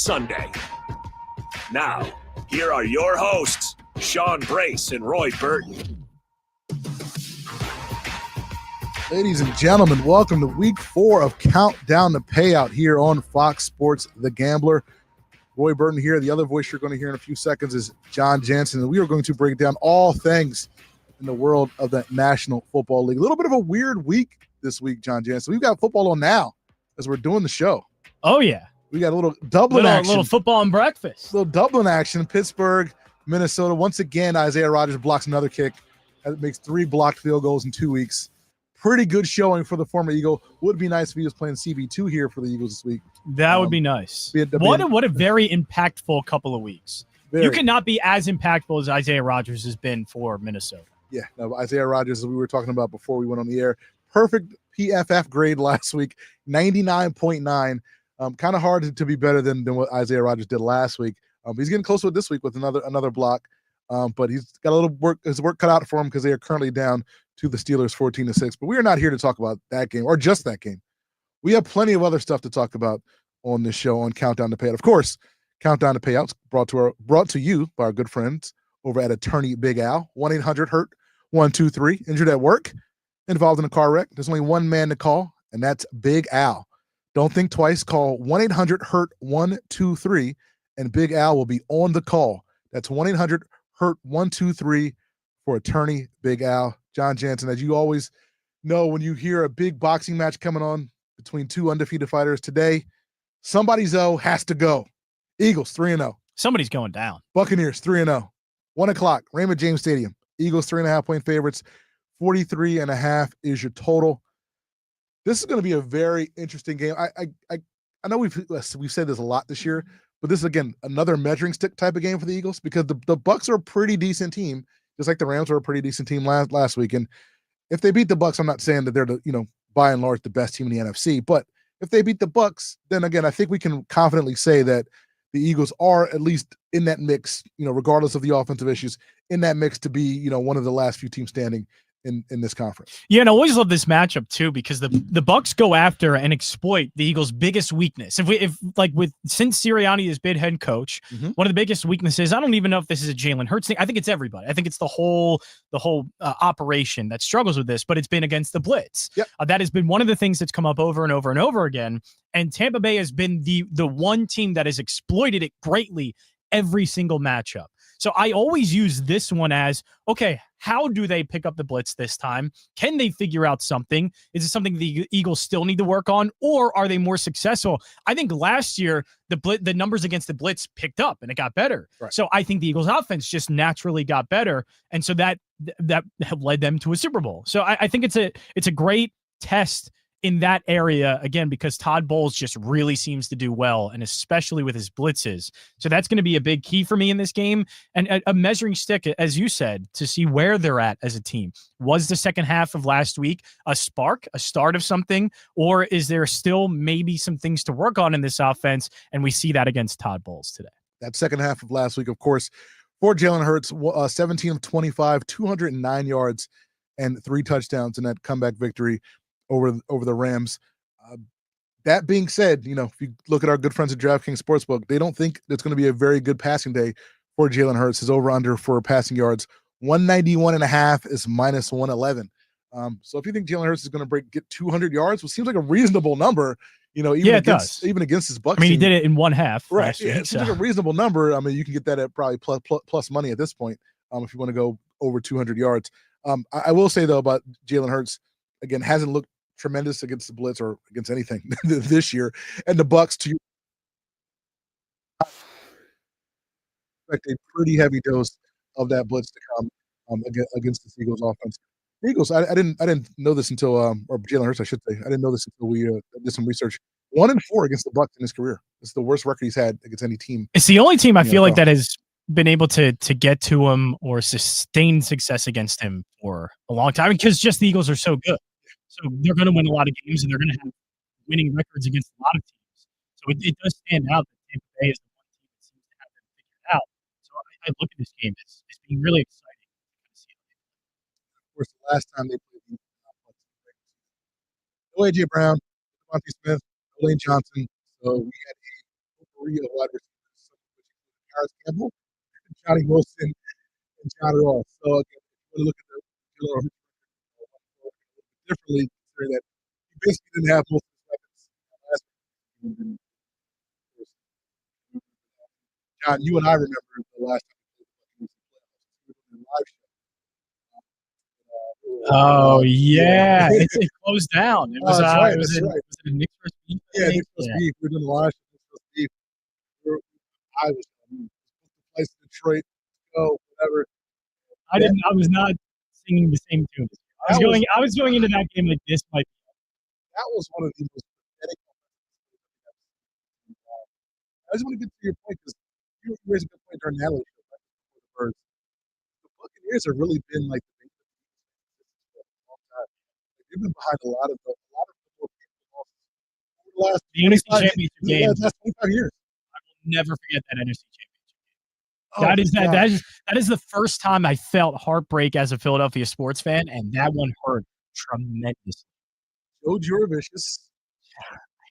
Sunday. Now, here are your hosts, Sean Brace and Roy Burton. Ladies and gentlemen, welcome to week 4 of Countdown to Payout here on Fox Sports The Gambler. Roy Burton here. The other voice you're going to hear in a few seconds is Jon Jansen, and we are going to break down all things in the world of the National Football League. A little bit of a weird week this week, Jon Jansen. We've got football on now as we're doing the show. Oh, yeah. We got a little Dublin action. Little football and breakfast. Little Dublin action. Pittsburgh, Minnesota. Once again, Isaiah Rodgers blocks another kick. That makes 3 blocked field goals in 2 weeks. Pretty good showing for the former Eagle. Would be nice if he was playing CB2 here for the Eagles this week. That would be nice. What a very impactful couple of weeks. You cannot be as impactful as Isaiah Rodgers has been for Minnesota. Yeah, no, Isaiah Rodgers, as we were talking about before we went on the air, perfect PFF grade last week, 99.9. Kind of hard to be better than what Isaiah Rodgers did last week. He's getting close to it this week with another block, but he's got a little his work cut out for him because they are currently down to the Steelers 14-6. But we are not here to talk about that game or just that game. We have plenty of other stuff to talk about on this show on Countdown to Payout. Of course, Countdown to Payouts brought to you by our good friends over at Attorney Big Al. 1-800-HURT-123. Injured at work, involved in a car wreck. There's only one man to call, and that's Big Al. Don't think twice. Call 1-800-HURT-123, and Big Al will be on the call. That's 1-800-HURT-123 for Attorney Big Al. Jon Jansen, as you always know, when you hear a big boxing match coming on between 2 undefeated fighters today, somebody's has to go. Eagles 3-0. Somebody's going down. Buccaneers 3-0. 1 o'clock, Raymond James Stadium. Eagles 3.5-point favorites. 43.5 is your total. This is going to be a very interesting game. I know we've said this a lot this year, but this is, again, another measuring stick type of game for the Eagles because the Bucs are a pretty decent team, just like the Rams were a pretty decent team last week. And if they beat the Bucs, I'm not saying that they're by and large the best team in the NFC, but if they beat the Bucs, then again, I think we can confidently say that the Eagles are at least in that mix, regardless of the offensive issues, in that mix to be, one of the last few teams standing in this conference. Yeah, and I always love this matchup too because the Bucs go after and exploit the Eagles' biggest weakness. Since Sirianni has been head coach, one of the biggest weaknesses, I don't even know if this is a Jalen Hurts thing. I think it's everybody. I think it's the whole operation that struggles with this, but it's been against the blitz. Yep. That has been one of the things that's come up over and over and over again. And Tampa Bay has been the one team that has exploited it greatly every single matchup. So I always use this one as, okay, how do they pick up the blitz this time? Can they figure out something? Is it something the Eagles still need to work on, or are they more successful? I think last year the numbers against the blitz picked up and it got better. Right. So I think the Eagles offense just naturally got better, and so that led them to a Super Bowl. So I think it's a great test in that area, again, because Todd Bowles just really seems to do well, and especially with his blitzes. So that's going to be a big key for me in this game, and a measuring stick, as you said, to see where they're at as a team. Was the second half of last week a start of something, or is there still maybe some things to work on in this offense, and we see that against Todd Bowles today? That second half of last week, of course, for Jalen Hurts, 17 of 25, 209 yards, and 3 touchdowns in that comeback victory over the Rams. That being said, if you look at our good friends at DraftKings Sportsbook, they don't think it's going to be a very good passing day for Jalen Hurts. His over-under for passing yards, 191.5 is minus 111. So if you think Jalen Hurts is going to get 200 yards, which seems like a reasonable number, even against his Bucs. I mean, he did it in one half. Right. Yeah, it seems like a reasonable number. I mean, you can get that at probably plus money at this point if you want to go over 200 yards. I will say, though, about Jalen Hurts, again, hasn't looked tremendous against the blitz or against anything this year, and the Bucs expect a pretty heavy dose of that blitz to come against the Eagles offense. The Eagles, I didn't know this until or Jalen Hurts, I should say. I didn't know this until we did some research. 1-4 against the Bucs in his career. It's the worst record he's had against any team. It's the only team I feel like that has been able to get to him or sustain success against him for a long time because just the Eagles are so good. So they're going to win a lot of games, and they're going to have winning records against a lot of teams. So it does stand out that Tampa Bay is the one team that seems to have them figured out. So I look at this game as being really exciting. Of course, the last time they played no A.J. Brown, Devontae Smith, Lane Johnson. So we had a three wide receivers, Harris Campbell, Johnny Wilson, and John Ross. So again, if you look at the Jalen differently, considering that he basically didn't have most of his weapons last year. John, you and I remember the last time we played the live show. Oh yeah, it closed down. It was that's right. it was That's in, right. was it Nick First Beef? Yeah, Nick First Beef. We're doing the live show. Nick First Beef. I was place in Detroit, go whatever. I was not singing the same tune. I was going into that game like this. Like that was one of the most pathetic. I just want to get to your point because you raised a good point during Natalie's show, right, before the Birds. The Buccaneers have really been like the for a long time. They've been behind a lot of the last the NFC Championship game. Last 25 years. I will never forget that NFC Championship game. Oh, that is the first time I felt heartbreak as a Philadelphia sports fan, and that one hurt tremendously. Joe Juravicious,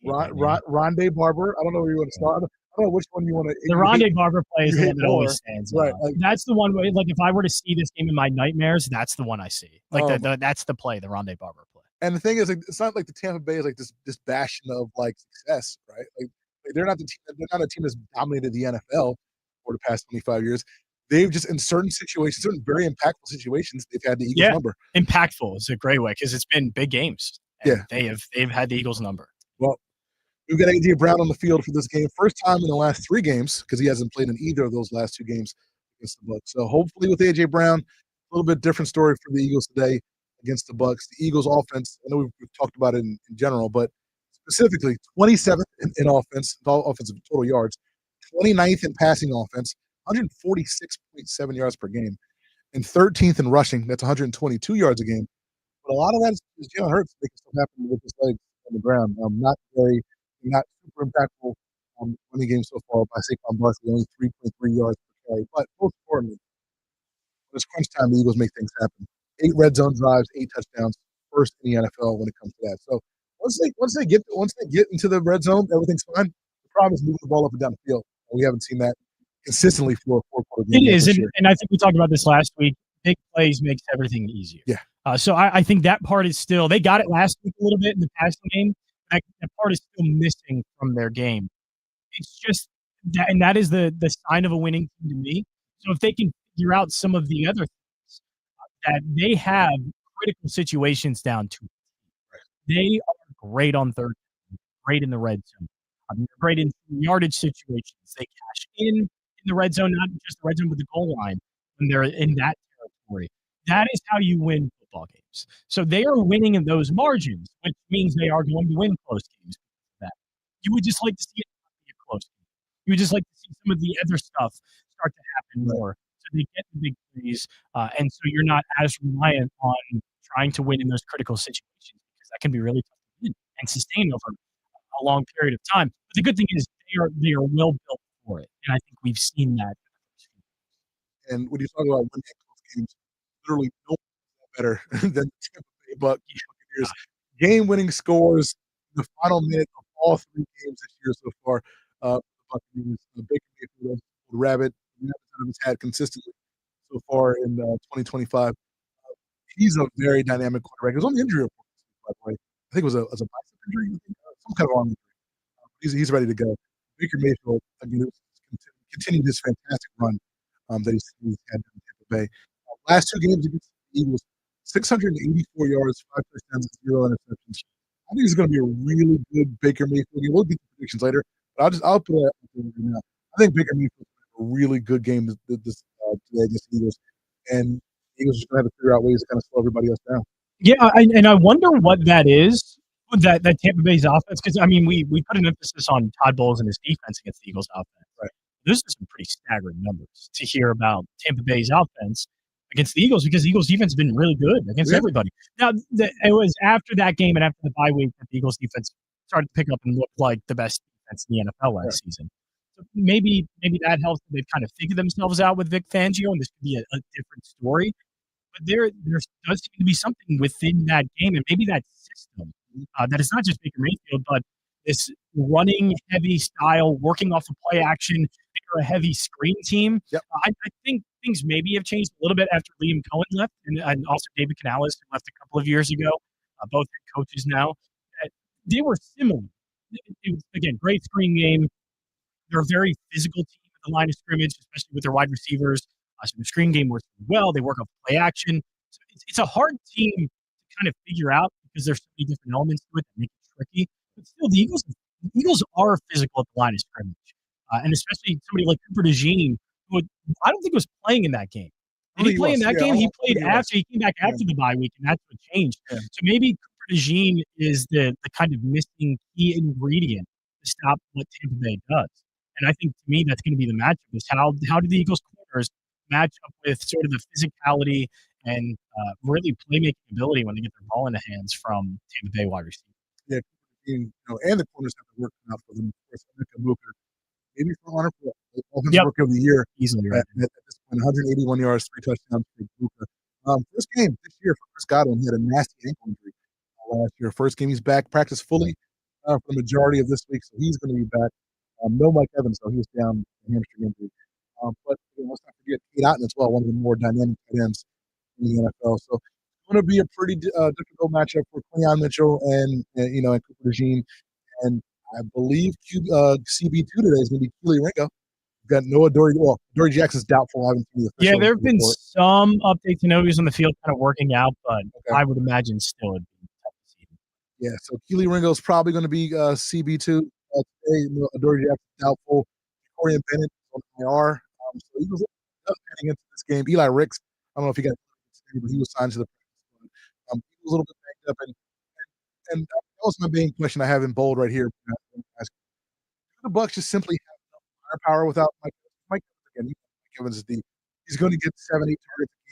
Rondé Barber. I don't know where you want to start. I don't know which one you want to. The Rondé Barber play is the one that always stands out. Right, that's the one where, like, if I were to see this game in my nightmares, that's the one I see. Like, that's the play, the Rondé Barber play. And the thing is, like, it's not like the Tampa Bay is like this bastion of like success, right? Like they're not the team. They're not a team that's dominated the NFL for the past 25 years. They've just in certain situations, certain very impactful situations, they've had the Eagles number. Impactful is a great way because it's been big games. Yeah, they've had the Eagles number. Well, we've got A.J. Brown on the field for this game. First time in the last 3 games because he hasn't played in either of those last 2 games against the Bucs. So hopefully with A.J. Brown, a little bit different story for the Eagles today against the Bucs. The Eagles offense, I know we've talked about it in general, but specifically 27th in offense, offensive total yards, 29th in passing offense, 146.7 yards per game, and 13th in rushing. That's 122 yards a game. But a lot of that is Jalen Hurts making stuff happen with his legs on the ground. Not super impactful running game so far by Saquon Barkley, only 3.3 yards per carry. But most importantly, when it's crunch time, the Eagles make things happen. 8 red zone drives, 8 touchdowns, first in the NFL when it comes to that. So once they get into the red zone, everything's fine. The problem is moving the ball up and down the field. We haven't seen that consistently for a 4-quarter game. It is, and I think we talked about this last week. Big plays makes everything easier. Yeah. So I think that part is still – they got it last week a little bit in the passing game. That part is still missing from their game. It's just that – and that is the sign of a winning team to me. So if they can figure out some of the other things that they have critical situations down to, they are great on third down, great in the red zone. They're great in yardage situations. They cash in the red zone, not just the red zone, but the goal line when they're in that territory. That is how you win football games. So they are winning in those margins, which means they are going to win close games. You would just like to see it be a close game. You would just like to see some of the other stuff start to happen more. So they get the big plays, and so you're not as reliant on trying to win in those critical situations because that can be really tough to win and sustain over a long period of time. But the good thing is they are well built for it, and I think we've seen that. And when you talk about winning close games, literally no one better than the Tampa Bay Buccaneers. Game-winning scores in the final minute of all 3 games this year so far. The Buccaneers, Baker Mayfield, the Rabbit has had consistently so far in 2025. He's a very dynamic quarterback. He was on the injury report, by the way. I think it was a bicep injury, some kind of arm injury. He's ready to go. Baker Mayfield, again, continued his fantastic run that he's had in Tampa Bay. Last 2 games against the Eagles, 684 yards, 5 touchdowns, 0 interceptions. I think it's going to be a really good Baker Mayfield game. We'll get the predictions later, but I'll put it out there right now. I think Baker Mayfield will have a really good game today against the Eagles, and the Eagles are just going to have to figure out ways to kind of slow everybody else down. Yeah, and I wonder what that is, that Tampa Bay's offense, because, I mean, we put an emphasis on Todd Bowles and his defense against the Eagles offense. Right. Those are some pretty staggering numbers to hear about Tampa Bay's offense against the Eagles, because the Eagles defense has been really good against everybody. Now, it was after that game and after the bye week that the Eagles defense started to pick up and look like the best defense in the NFL last season. So maybe that helps. They've kind of figured themselves out with Vic Fangio, and this could be a different story. But there does seem to be something within that game, and maybe that system that it's not just Baker Mayfield, but this running heavy style, working off of play action. They're a heavy screen team. Yep. I think things maybe have changed a little bit after Liam Cohen left, and also David Canales, who left a couple of years ago. Both head coaches now. They were similar. It was, again, great screen game. They're a very physical team at the line of scrimmage, especially with their wide receivers. So the screen game works well. They work off play action. So it's a hard team to kind of figure out because there's so many different elements to it that make it tricky. But still, the Eagles are physical at the line of scrimmage, and especially somebody like Cooper DeJean, who I don't think was playing in that game. Did he play in that game? He played after. He came back after the bye week, and that's what changed. Yeah. So maybe Cooper DeJean is the kind of missing key ingredient to stop what Tampa Bay does. And I think, to me, that's going to be the matchup, is how do the Eagles corners match up with sort of the physicality and really playmaking ability when they get their ball in the hands from Tampa Bay wide receivers. Yeah, and the corners have to work out for them. Of course, maybe for honor for offensive rookie of the year. Easily, right. At this point, 181 yards, 3 touchdowns for Luka. First game this year for Chris Godwin, he had a nasty ankle injury last year. First game he's back, practiced fully for the majority of this week, so he's going to be back. No Mike Evans, though. He was down with a hamstring injury. But let's not forget Kate Otten as well, one of the more dynamic tight ends in the NFL. So it's going to be a pretty difficult matchup for Quinyon Mitchell and Cooper DeJean. And I believe CB2 today is going to be Keely Ringo. We've got Noah Dory. Well, Dory Jackson's doubtful. I haven't seen the official there have been report. some updates. I know he was on the field kind of working out, but I would imagine still it'd be tough to see him. Yeah, so Keely Ringo is probably going to be CB2 today. Dory Jackson doubtful. Corian Bennett on IR. So Eagles heading into this game. Eli Ricks, I don't know if he got but he was signed to the practice squad. He was a little bit banged up, and that was my main question I have in bold right here. Do the Bucs just simply have enough firepower without Mike Evans? Again, Mike Evans is he's going to get 7-8 targets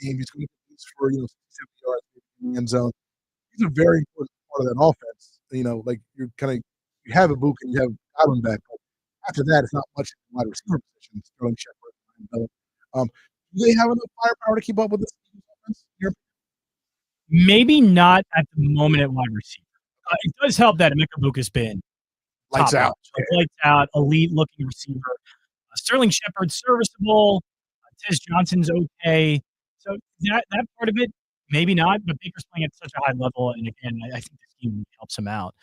a game. He's going to get these for 70 yards in the end zone. He's a very important part of that offense. Like you have a Book and you have Godwin back. But after that, it's not much in the wide receiver position. Sterling Shepard. Do they have enough firepower to keep up with this offense? Maybe not at the moment at wide receiver. It does help that Emeka Book has been lights out. Lights out, elite looking receiver. Sterling Shepard serviceable. Tez Johnson's okay. So that part of it, maybe not. But Baker's playing at such a high level, and again, I think this team helps him out.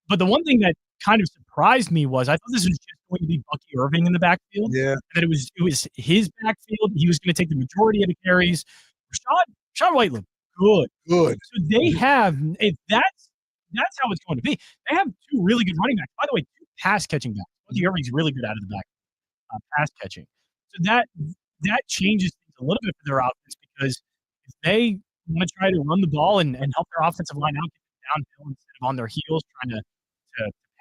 But the one thing that kind of surprised me was I thought this was just going to be Bucky Irving in the backfield. Yeah. That it was his backfield. He was going to take the majority of the carries. Rashad White looked good. So they have, if that's how it's going to be. They have two really good running backs. By the way, two pass catching backs. Bucky Irving's really good out of the back pass catching. So that changes things a little bit for their offense, because if they want to try to run the ball and help their offensive line out, get downhill instead of on their heels trying to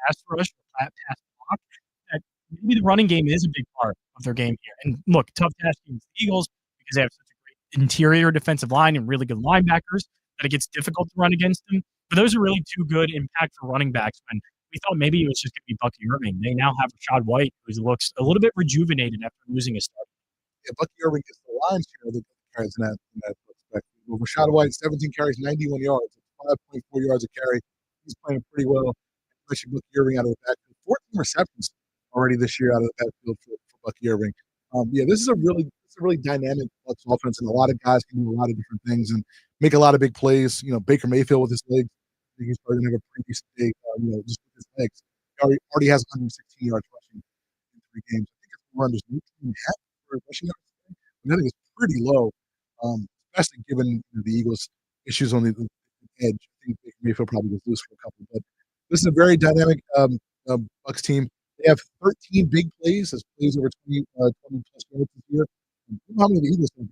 pass rush or pass block, that maybe the running game is a big part of their game here. And look, tough task against the Eagles because they have such a great interior defensive line and really good linebackers that it gets difficult to run against them. But those are really two good impactful running backs. When we thought maybe it was just going to be Bucky Irving, they now have Rashad White, who looks a little bit rejuvenated after losing his start. Yeah, Bucky Irving gets the lion's share of the carries in that respect. Well, Rashad White, 17 carries, 91 yards, 5.4 yards a carry. He's playing pretty well. Especially Bucky Irving out of the backfield. 14 receptions already this year out of the backfield for Bucky Irving. This is a really dynamic Bucs offense, and a lot of guys can do a lot of different things and make a lot of big plays. Baker Mayfield with his legs, I think he's probably going to have a pretty decent day, just with his legs. He already has 116 yards rushing in 3 games. I think it's around just 19.5 rushing yards. I think it's pretty low, especially given the Eagles' issues on the edge. I think Baker Mayfield probably was loose for a couple, but this is a very dynamic Bucs team. They have 13 big plays. As plays over 20 plus yards this year. How many of the Eagles have?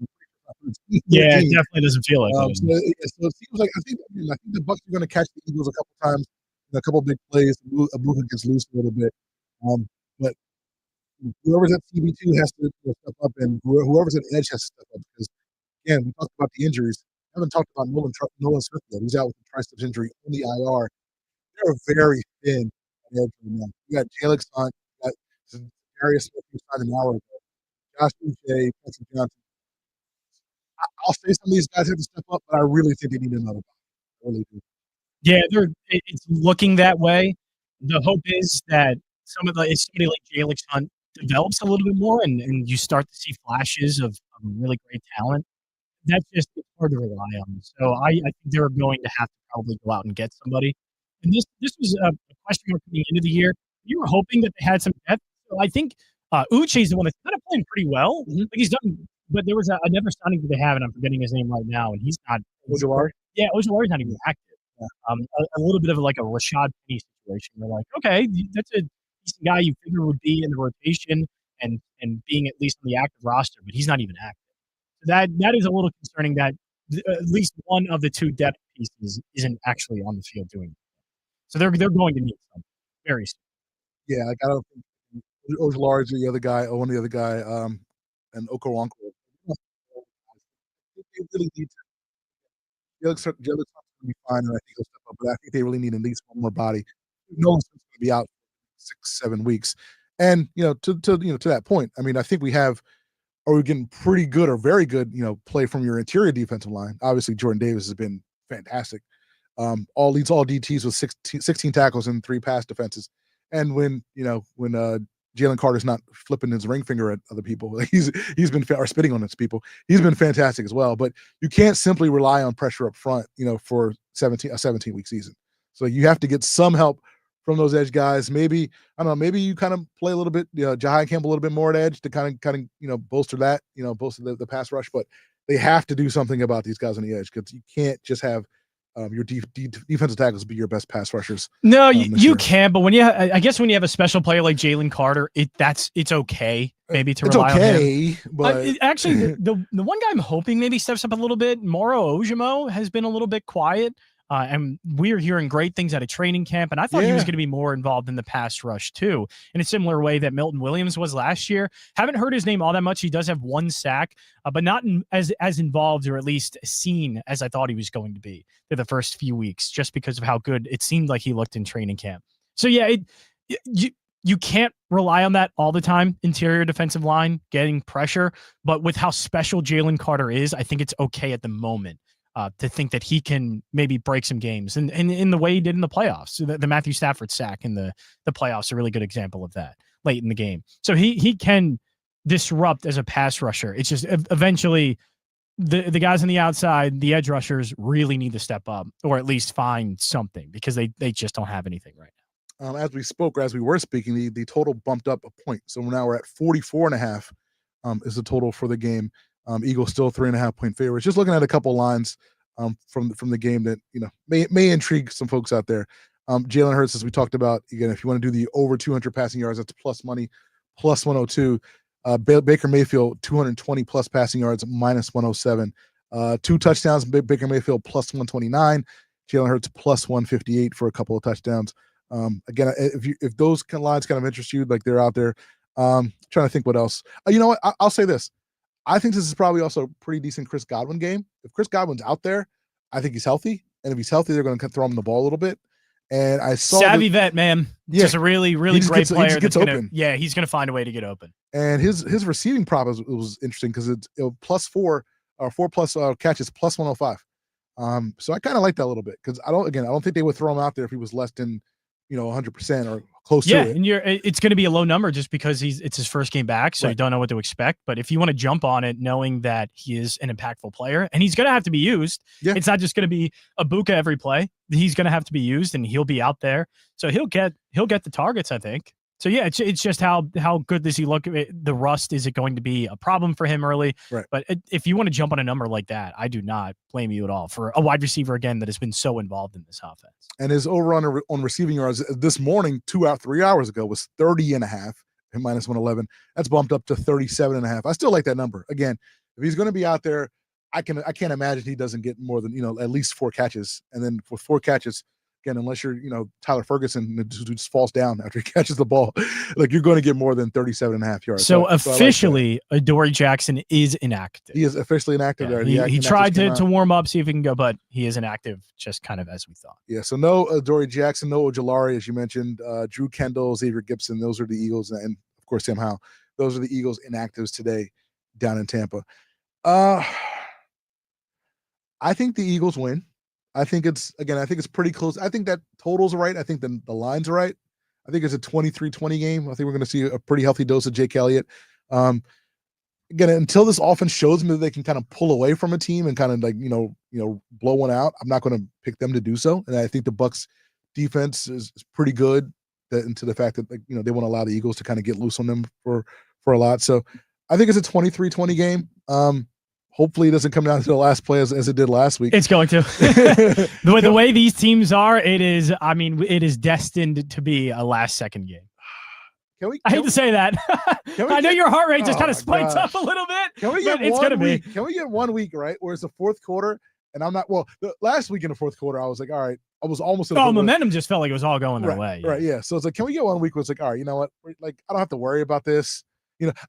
Yeah, it definitely doesn't feel like so it seems like I think the Bucs are going to catch the Eagles a couple times, a couple big plays. A movement gets loose a little bit, but whoever's at CB2 has to step up, and whoever's at edge has to step up, because again, we talked about the injuries. I haven't talked about Nolan Smith yet. He's out with a triceps injury on the IR. They're very thin at edge right now. You got Jalen Hunt, you got Darius Smith, who signed an hour ago, Josh Uche, Patrick Johnson. I'll say some of these guys have to step up, but I really think they need another guy. I really do. Yeah, it's looking that way. The hope is that somebody like Jalen Hunt develops a little bit more, and you start to see flashes of really great talent. That's just it's hard to rely on. So I think they're going to have to probably go out and get somebody. And this was a question mark coming into the year. You were hoping that they had some depth. So I think Uche is the one that's kind of playing pretty well. Mhm. Like he's done, but there was another signing that they have, and I'm forgetting his name right now, and he's not. Ojulari? Yeah, Ojulari's not even active. A little bit of like a Rashad Penny situation. They're like, okay, that's a decent guy you figure would be in the rotation and being at least on the active roster, but he's not even active. That is a little concerning that at least one of the two depth pieces isn't actually on the field doing it. So they're going to need something very soon. Yeah, like I don't think Ojulari is the other guy, Owen the other guy, and Okoronkwo. I think they really need to. Jalen Thompson will be fine, and I think he'll step up. But I think they really need at least one more body. Nolan's going to be out 6-7 weeks, and to that point, I mean, I think we have. Are we getting pretty good or very good, play from your interior defensive line? Obviously, Jordan Davis has been fantastic. All DTs with 16 tackles and 3 pass defenses. And when Jalen Carter's not flipping his ring finger at other people, he's been or spitting on his people. He's been fantastic as well. But you can't simply rely on pressure up front, for a 17-week season. So you have to get some help from those edge guys. Maybe I don't know. Maybe you kind of play a little bit, Jahai Campbell a little bit more at edge to kind of bolster that, bolster the pass rush. But they have to do something about these guys on the edge because you can't just have your defensive tackles be your best pass rushers. No, you can, but I guess when you have a special player like Jalen Carter, it's okay maybe to rely on him. But actually, the one guy I'm hoping maybe steps up a little bit, Moro Ojimo, has been a little bit quiet. And we're hearing great things out of training camp, and I thought he was going to be more involved in the pass rush too, in a similar way that Milton Williams was last year. Haven't heard his name all that much. He does have 1 sack, but not as involved or at least seen as I thought he was going to be through the first few weeks, just because of how good it seemed like he looked in training camp. So yeah, you can't rely on that all the time. Interior defensive line getting pressure, but with how special Jalen Carter is, I think it's okay at the moment. To think that he can maybe break some games and in the way he did in the playoffs. So the Matthew Stafford sack in the playoffs, a really good example of that late in the game. So he can disrupt as a pass rusher. It's just eventually the guys on the outside, the edge rushers really need to step up or at least find something because they just don't have anything right now. As we were speaking, the total bumped up a point. So now we're at 44.5 is the total for the game. Eagles still 3.5-point favorites. Just looking at a couple lines from the game that may intrigue some folks out there. Jalen Hurts, as we talked about, again, if you want to do the over 200 passing yards, that's plus money, plus 102. Baker Mayfield 220 plus passing yards, minus 107. 2 touchdowns, Baker Mayfield plus 129. Jalen Hurts plus 158 for a couple of touchdowns. Again, if those lines kind of interest you, like they're out there. Trying to think what else. You know what? I'll say this. I think this is probably also a pretty decent Chris Godwin game. If Chris Godwin's out there, I think he's healthy. And if he's healthy, they're going to throw him the ball a little bit. And I saw savvy vet, man. Just a really, really great player. He's going to find a way to get open. And his receiving prop was interesting because it's plus 4 or 4 plus catches, plus 105. So I kind of like that a little bit because I don't think they would throw him out there if he was less than 100% or close to it. And it's going to be a low number just because it's his first game back, so you don't know what to expect. But if you want to jump on it, knowing that he is an impactful player and he's going to have to be used, it's not just going to be a Buka every play. He's going to have to be used, and he'll be out there, so he'll get the targets, I think. So yeah, it's just how good does he look? The rust, is it going to be a problem for him early? Right. But if you want to jump on a number like that, I do not blame you at all for a wide receiver again that has been so involved in this offense. And his over on receiving yards this morning, 3 hours ago, was 30.5 and minus 111. That's bumped up to 37.5. I still like that number. Again, if he's going to be out there, I can't imagine he doesn't get more than at least 4 catches. And then with 4 catches. Again, unless you're, Tyler Ferguson, who just falls down after he catches the ball, like you're going to get more than 37.5 yards. So officially, Adoree Jackson is inactive. He is officially inactive. Yeah, he tried to warm up, see if he can go, but he is inactive, just kind of as we thought. Yeah, so no Adoree Jackson, no Ojulari, as you mentioned, Drew Kendall, Xavier Gibson. Those are the Eagles, and of course Sam Howell. Those are the Eagles inactives today down in Tampa. I think the Eagles win. I think it's pretty close. I think that totals are right. I think the lines are right. I think it's a 23-20 game. I think we're going to see a pretty healthy dose of Jake Elliott. Again, until this offense shows me that they can kind of pull away from a team and kind of like, blow one out, I'm not going to pick them to do so. And I think the Bucs defense is pretty good into the fact that, they won't allow the Eagles to kind of get loose on them for a lot. So I think it's a 23-20 game. Hopefully it doesn't come down to the last play as it did last week. It's going to. The way these teams are, it is destined to be a last-second game. I hate to say that. I know your heart rate just kind of spikes up a little bit. Can we get Can we get 1 week, right, where it's the fourth quarter, and I'm not – the last week in the fourth quarter, I was like, all right, I was almost – momentum just felt like it was all going their way. Right, yeah. So it's like, can we get 1 week where it's like, all right, you know what? Like, I don't have to worry about this.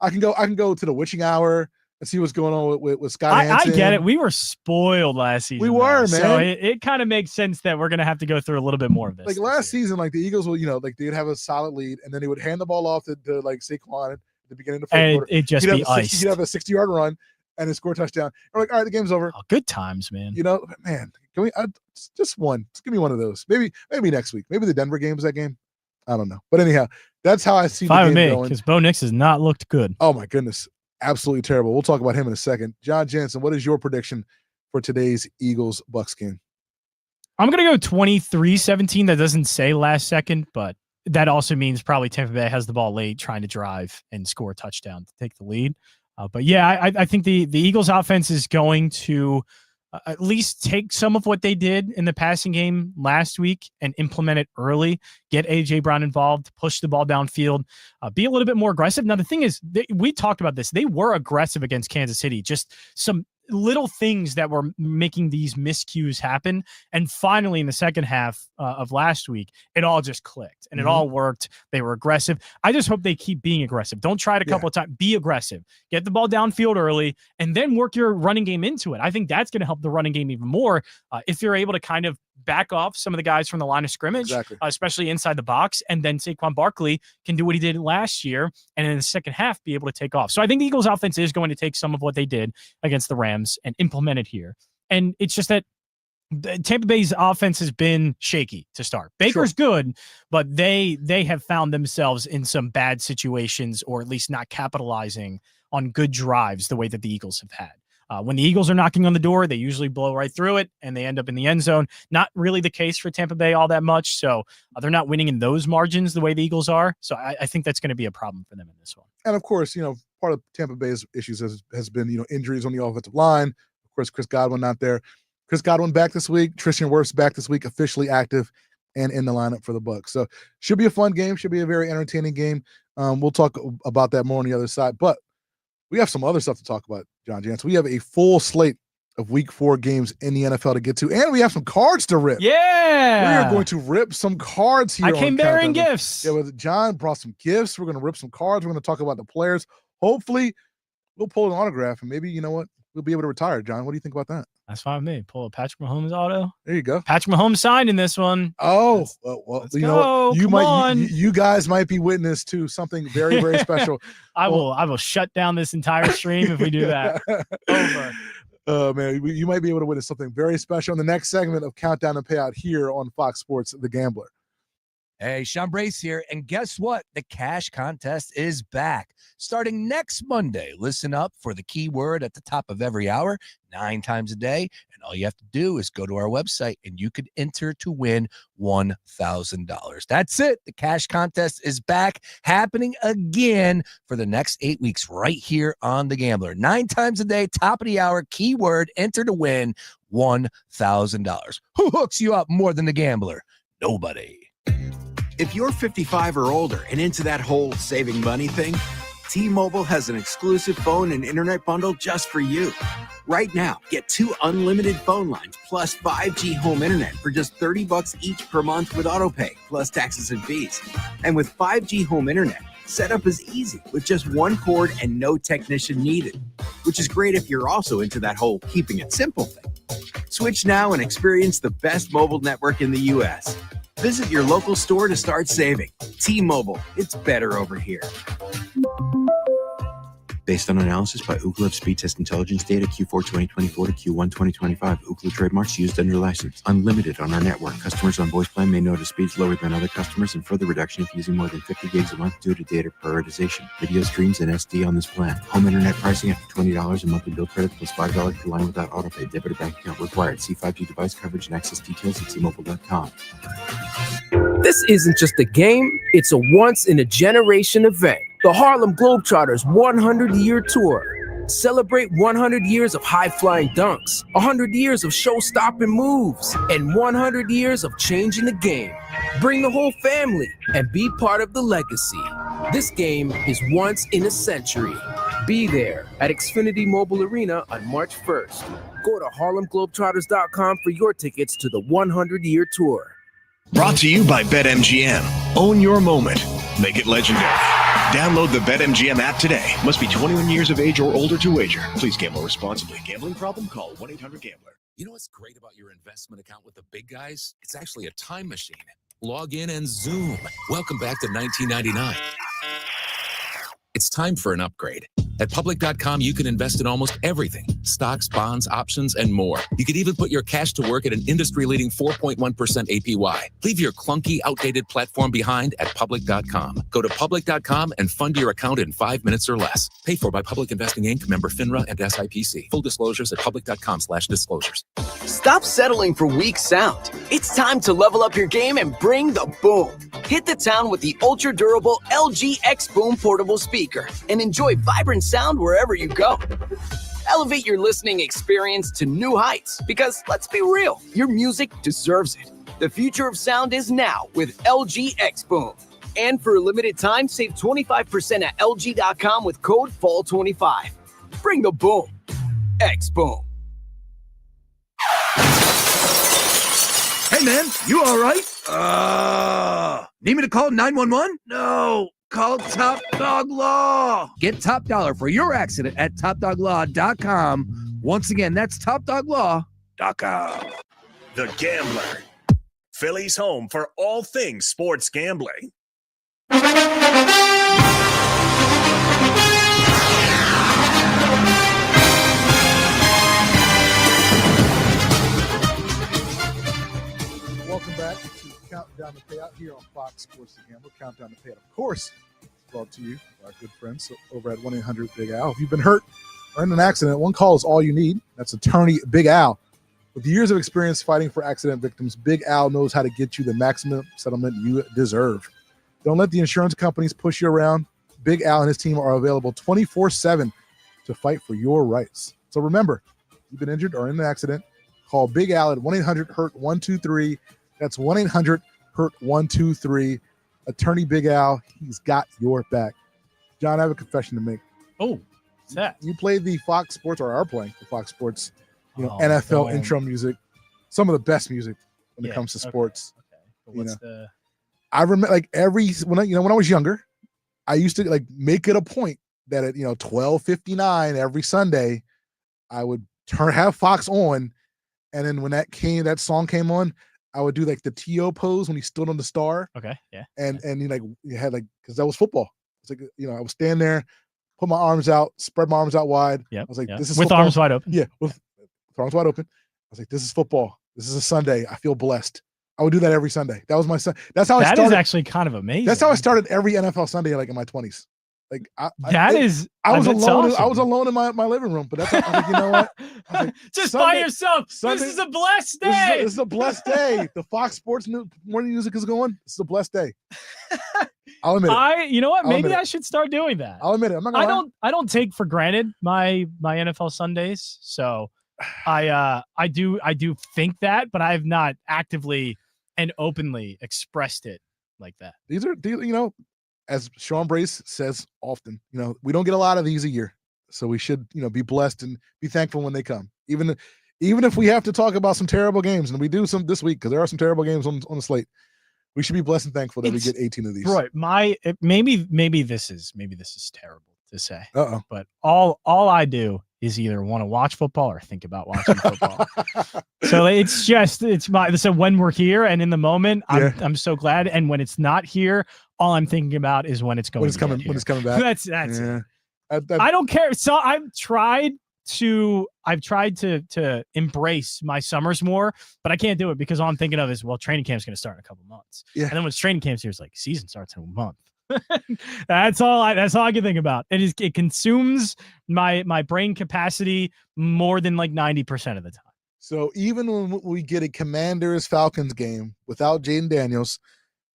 I can go to the witching hour and see what's going on with Scott Hansen. I get it. We were spoiled last season. We were, man. So it kind of makes sense that we're going to have to go through a little bit more of this. Like last season, like the Eagles will, they'd have a solid lead, and then they would hand the ball off to like Saquon at the beginning of the fourth quarter. It'd just be iced. You'd have a 60-yard run and a score a touchdown. We're like, all right, the game's over. Oh, good times, man. Man, can we just one? Just give me one of those. Maybe next week. Maybe the Denver game was that game. I don't know. But anyhow, that's how I see the game going. Because Bo Nix has not looked good. Oh, my goodness. Absolutely terrible. We'll talk about him in a second. Jon Jansen, what is your prediction for today's Eagles-Bucs game? I'm going to go 23-17. That doesn't say last second, but that also means probably Tampa Bay has the ball late trying to drive and score a touchdown to take the lead. But yeah, I think the Eagles offense is going to at least take some of what they did in the passing game last week and implement it early, get A.J. Brown involved, push the ball downfield, be a little bit more aggressive. Now, the thing is, we talked about this. They were aggressive against Kansas City, just some little things that were making these miscues happen. And finally, in the second half of last week, it all just clicked and it all worked. They were aggressive. I just hope they keep being aggressive. Don't try it a couple of times. Be aggressive. Get the ball downfield early and then work your running game into it. I think that's going to help the running game even more if you're able to kind of back off some of the guys from the line of scrimmage, especially inside the box. And then Saquon Barkley can do what he did last year and in the second half be able to take off. So I think the Eagles offense is going to take some of what they did against the Rams and implement it here. And it's just that Tampa Bay's offense has been shaky to start. Baker's good, but they have found themselves in some bad situations, or at least not capitalizing on good drives the way that the Eagles have had. When the Eagles are knocking on the door, they usually blow right through it and they end up in the end zone. Not really the case for Tampa Bay all that much. So they're not winning in those margins the way the Eagles are. So I think that's going to be a problem for them in this one. And of course, part of Tampa Bay's issues has been, injuries on the offensive line. Of course, Chris Godwin not there. Chris Godwin back this week. Tristan Wirfs back this week, officially active and in the lineup for the Bucs. So should be a fun game. Should be a very entertaining game. We'll talk about that more on the other side. But we have some other stuff to talk about, Jon Jansen. We have a full slate of Week 4 games in the NFL to get to, and we have some cards to rip. Yeah, we are going to rip some cards here. I came bearing gifts. Yeah, John brought some gifts. We're going to rip some cards. We're going to talk about the players. Hopefully, we'll pull an autograph, and maybe, we'll be able to retire. John, what do you think about that? That's fine with me. Pull a Patrick Mahomes auto. There you go. Patrick Mahomes signed in this one. Oh, well, you guys might be witness to something very, very special. I will shut down this entire stream if we do that. Over. Man, you might be able to witness something very special in the next segment of Countdown and Payout here on Fox Sports The Gambler. Hey, Sean Brace here, and guess what? The cash contest is back. Starting next Monday, listen up for the keyword at the top of every hour, 9 times a day, and all you have to do is go to our website, and you could enter to win $1,000. That's it. The cash contest is back, happening again for the next 8 weeks right here on The Gambler. 9 times a day, top of the hour, keyword, enter to win $1,000. Who hooks you up more than The Gambler? Nobody. If you're 55 or older and into that whole saving money thing, T-Mobile has an exclusive phone and internet bundle just for you. Right now, get 2 unlimited phone lines plus 5G home internet for just $30 each per month with autopay, plus taxes and fees. And with 5G home internet, setup is easy with just 1 cord and no technician needed, which is great if you're also into that whole keeping it simple thing. Switch now and experience the best mobile network in the U.S. Visit your local store to start saving. T-Mobile, it's better over here. Based on analysis by Ookla of Speed Test Intelligence data Q4 2024 to Q1 2025. Ookla trademarks used under license. Unlimited on our network. Customers on voice plan may notice speeds lower than other customers and further reduction if using more than 50 gigs a month due to data prioritization. Video streams and SD on this plan. Home internet pricing after $20 and monthly bill credit plus $5 per line without autopay. Debit or bank account required. See 5G device coverage and access details at T-Mobile.com. This isn't just a game, it's a once-in-a-generation event. The Harlem Globetrotters 100-year tour. Celebrate 100 years of high-flying dunks, 100 years of show-stopping moves, and 100 years of changing the game. Bring the whole family and be part of the legacy. This game is once in a century. Be there at Xfinity Mobile Arena on March 1st. Go to HarlemGlobetrotters.com for your tickets to the 100-year tour. Brought to you by BetMGM. Own your moment. Make it legendary. Download the BetMGM app today. Must be 21 years of age or older to wager. Please gamble responsibly. Gambling problem? Call 1-800-GAMBLER. You know what's great about your investment account with the big guys? It's actually a time machine. Log in and zoom. Welcome back to 1999. It's time for an upgrade. At public.com, you can invest in almost everything. Stocks, bonds, options, and more. You could even put your cash to work at an industry-leading 4.1% APY. Leave your clunky, outdated platform behind at public.com. Go to public.com and fund your account in 5 minutes or less. Paid for by Public Investing Inc., member FINRA and SIPC. Full disclosures at public.com/disclosures. Stop settling for weak sound. It's time to level up your game and bring the boom. Hit the town with the ultra-durable LG X Boom portable speaker and enjoy vibrant sound wherever you go. Elevate your listening experience to new heights because, let's be real, your music deserves it. The future of sound is now with LG X Boom. And for a limited time, save 25% at LG.com with code FALL25. Bring the boom. X Boom. Hey, man, you all right? Need me to call 911? No, call Top Dog Law. Get top dollar for your accident at topdoglaw.com. Once again, that's topdoglaw.com. The Gambler. Philly's home for all things sports gambling. Welcome back to Countdown to Payout here on Fox Sports The Gambler. Countdown to Payout, of course, is brought to you by our good friends over at 1-800-BIG-AL. If you've been hurt or in an accident, one call is all you need. That's attorney Big Al. With years of experience fighting for accident victims, Big Al knows how to get you the maximum settlement you deserve. Don't let the insurance companies push you around. Big Al and his team are available 24/7 to fight for your rights. So remember, if you've been injured or in an accident, call Big Al at 1-800-HURT-123. That's 1-800-HURT-123. Attorney Big Al, he's got your back. John, I have a confession to make. Oh, what's that? You played the Fox Sports, or are playing the Fox Sports, Oh, NFL man. intro music. Some of the best music when it comes to sports. Okay. But what's the? I remember like when I was younger, I used to like make it a point that at 12:59 every Sunday, I would have Fox on, and then when that song came on, I would do like the T.O. pose when he stood on the star. Okay, yeah. And you had because that was football. It's like I would stand there, put my arms out, spread my arms out wide. Yeah. I was like, this is with football. arms wide open. Yeah, with arms wide open. I was like, this is football. This is a Sunday. I feel blessed. I would do that every Sunday. That was my son. That's how I started. That is actually kind of amazing. That's how I started every NFL Sunday, like in my 20s. Like I was alone. Awesome. I was alone in my living room, but that's I was like, you know what? Like, just Sunday, by yourself. Sunday, This is a blessed day. This is a blessed day. The Fox Sports morning music is going. This is a blessed day. I'll admit it. You know what? I'll Maybe admit I should start doing that. I'll admit it. I'm not gonna lie. I don't take for granted my NFL Sundays. So I do think that, but I have not actively and openly expressed it like that. These are as Sean Brace says often, we don't get a lot of these a year. So we should, be blessed and be thankful when they come. Even if we have to talk about some terrible games, and we do some this week because there are some terrible games on the slate, we should be blessed and thankful that we get 18 of these. Right. Maybe this is terrible to say. But all I do is either want to watch football or think about watching football. So so when we're here and in the moment, I'm so glad. And when it's not here, all I'm thinking about is when it's going. When it's coming back. That's it. I don't care. So I've tried to embrace my summers more, but I can't do it because all I'm thinking of is, well, training camp's going to start in a couple months. Yeah. And then when training camp's here, it's like season starts in a month. That's all I can think about. It consumes my brain capacity more than like 90% of the time. So even when we get a Commanders-Falcons game without Jaden Daniels,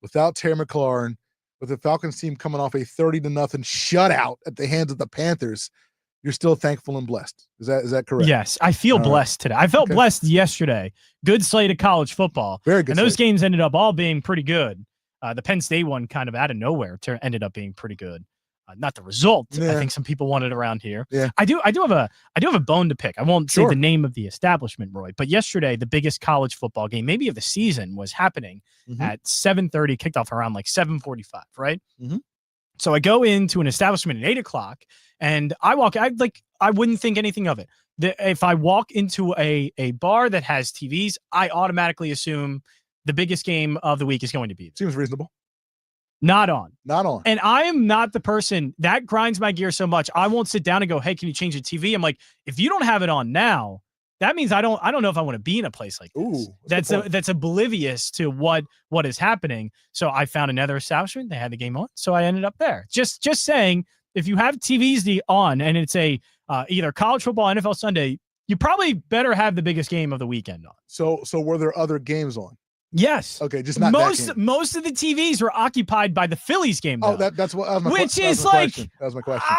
without Terry McLaurin, with the Falcons team coming off a 30-0 shutout at the hands of the Panthers, you're still thankful and blessed. Is that correct? Yes, I feel blessed today. I felt blessed yesterday. Good slate of college football. Very good. And those games ended up all being pretty good. The Penn State one kind of out of nowhere ended up being pretty good. Not the result I think some people wanted around here. Yeah. I do have a bone to pick. I won't say the name of the establishment, Roy, but yesterday the biggest college football game, maybe of the season, was happening at 7:30, kicked off around like 7:45, right? Mm-hmm. So I go into an establishment at 8:00 and I wouldn't think anything of it. If I walk into a bar that has TVs, I automatically assume the biggest game of the week is going to be. Seems reasonable. Not on. And I am not the person that grinds my gear so much. I won't sit down and go, hey, can you change the TV? I'm like, if you don't have it on now, that means I don't know if I want to be in a place like this. Ooh, that's oblivious to what is happening. So I found another establishment. They had the game on. So I ended up there. Just saying, if you have TVs on and it's a either college football, NFL Sunday, you probably better have the biggest game of the weekend on. So were there other games on? Yes. Okay, just not most that game. Most of the TVs were occupied by the Phillies game. Oh, though. that's what. That was my Which that is was my like, question. That was my question.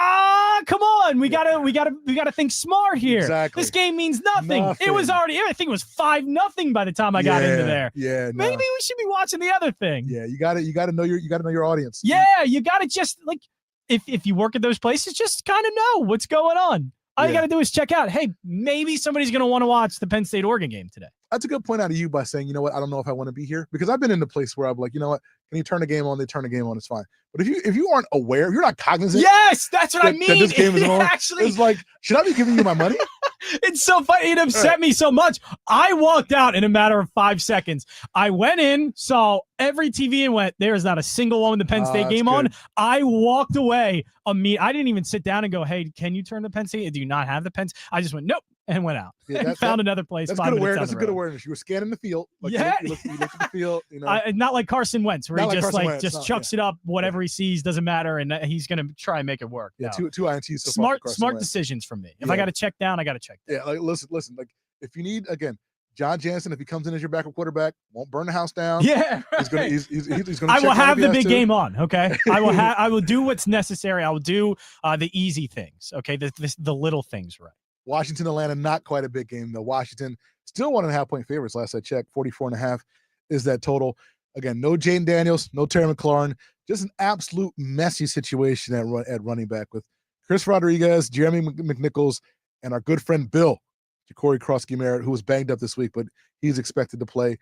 Come on, we gotta think smart here. Exactly. This game means nothing. It was already. I think it was 5-0 by the time I got into there. Yeah. Maybe we should be watching the other thing. Yeah, you got to know your audience. Yeah, you got to just like if you work at those places, just kind of know what's going on. All you got to do is check out, hey, maybe somebody's going to want to watch the Penn State-Oregon game today. That's a good point out of you by saying, you know what, I don't know if I want to be here. Because I've been in the place where I'm like, you know what, can you turn the game on? They turn the game on, it's fine. But if you aren't aware, if you're not cognizant. Yes, that's what I mean. That this game is on, Actually, it's like, should I be giving you my money? It's so funny. It upset me so much. I walked out in a matter of 5 seconds. I went in, saw every TV and went, there is not a single one with the Penn State game on. I walked away. I didn't even sit down and go, hey, can you turn the Penn State? Do you not have the Penn State? I just went, nope, and went out. Yeah, and found another place. That's good awareness. That's a good awareness. You were scanning the field. Like yeah. You looked at the field. You know. Not like Carson Wentz, where Not he like just chucks it up, whatever he sees, doesn't matter, and he's going to try and make it work. Yeah, no. two INTs. So smart decisions from me. If I got to check down, I got to check down. Yeah, like listen. Like if you need, again, Jon Jansen, if he comes in as your backup quarterback, won't burn the house down. Yeah, right. He's gonna. I will have the big game on. Okay, I will do what's necessary. I will do the easy things. Okay, the little things right. Washington, Atlanta, not quite a big game though. Washington still 1.5 point favorites. Last I checked, 44.5 is that total. Again, no Jaden Daniels, no Terry McLaurin. Just an absolute messy situation at running back with Chris Rodriguez, Jeremy McNichols, and our good friend Bill, Ja'Cory Krosky-Merritt, who was banged up this week, but he's expected to play.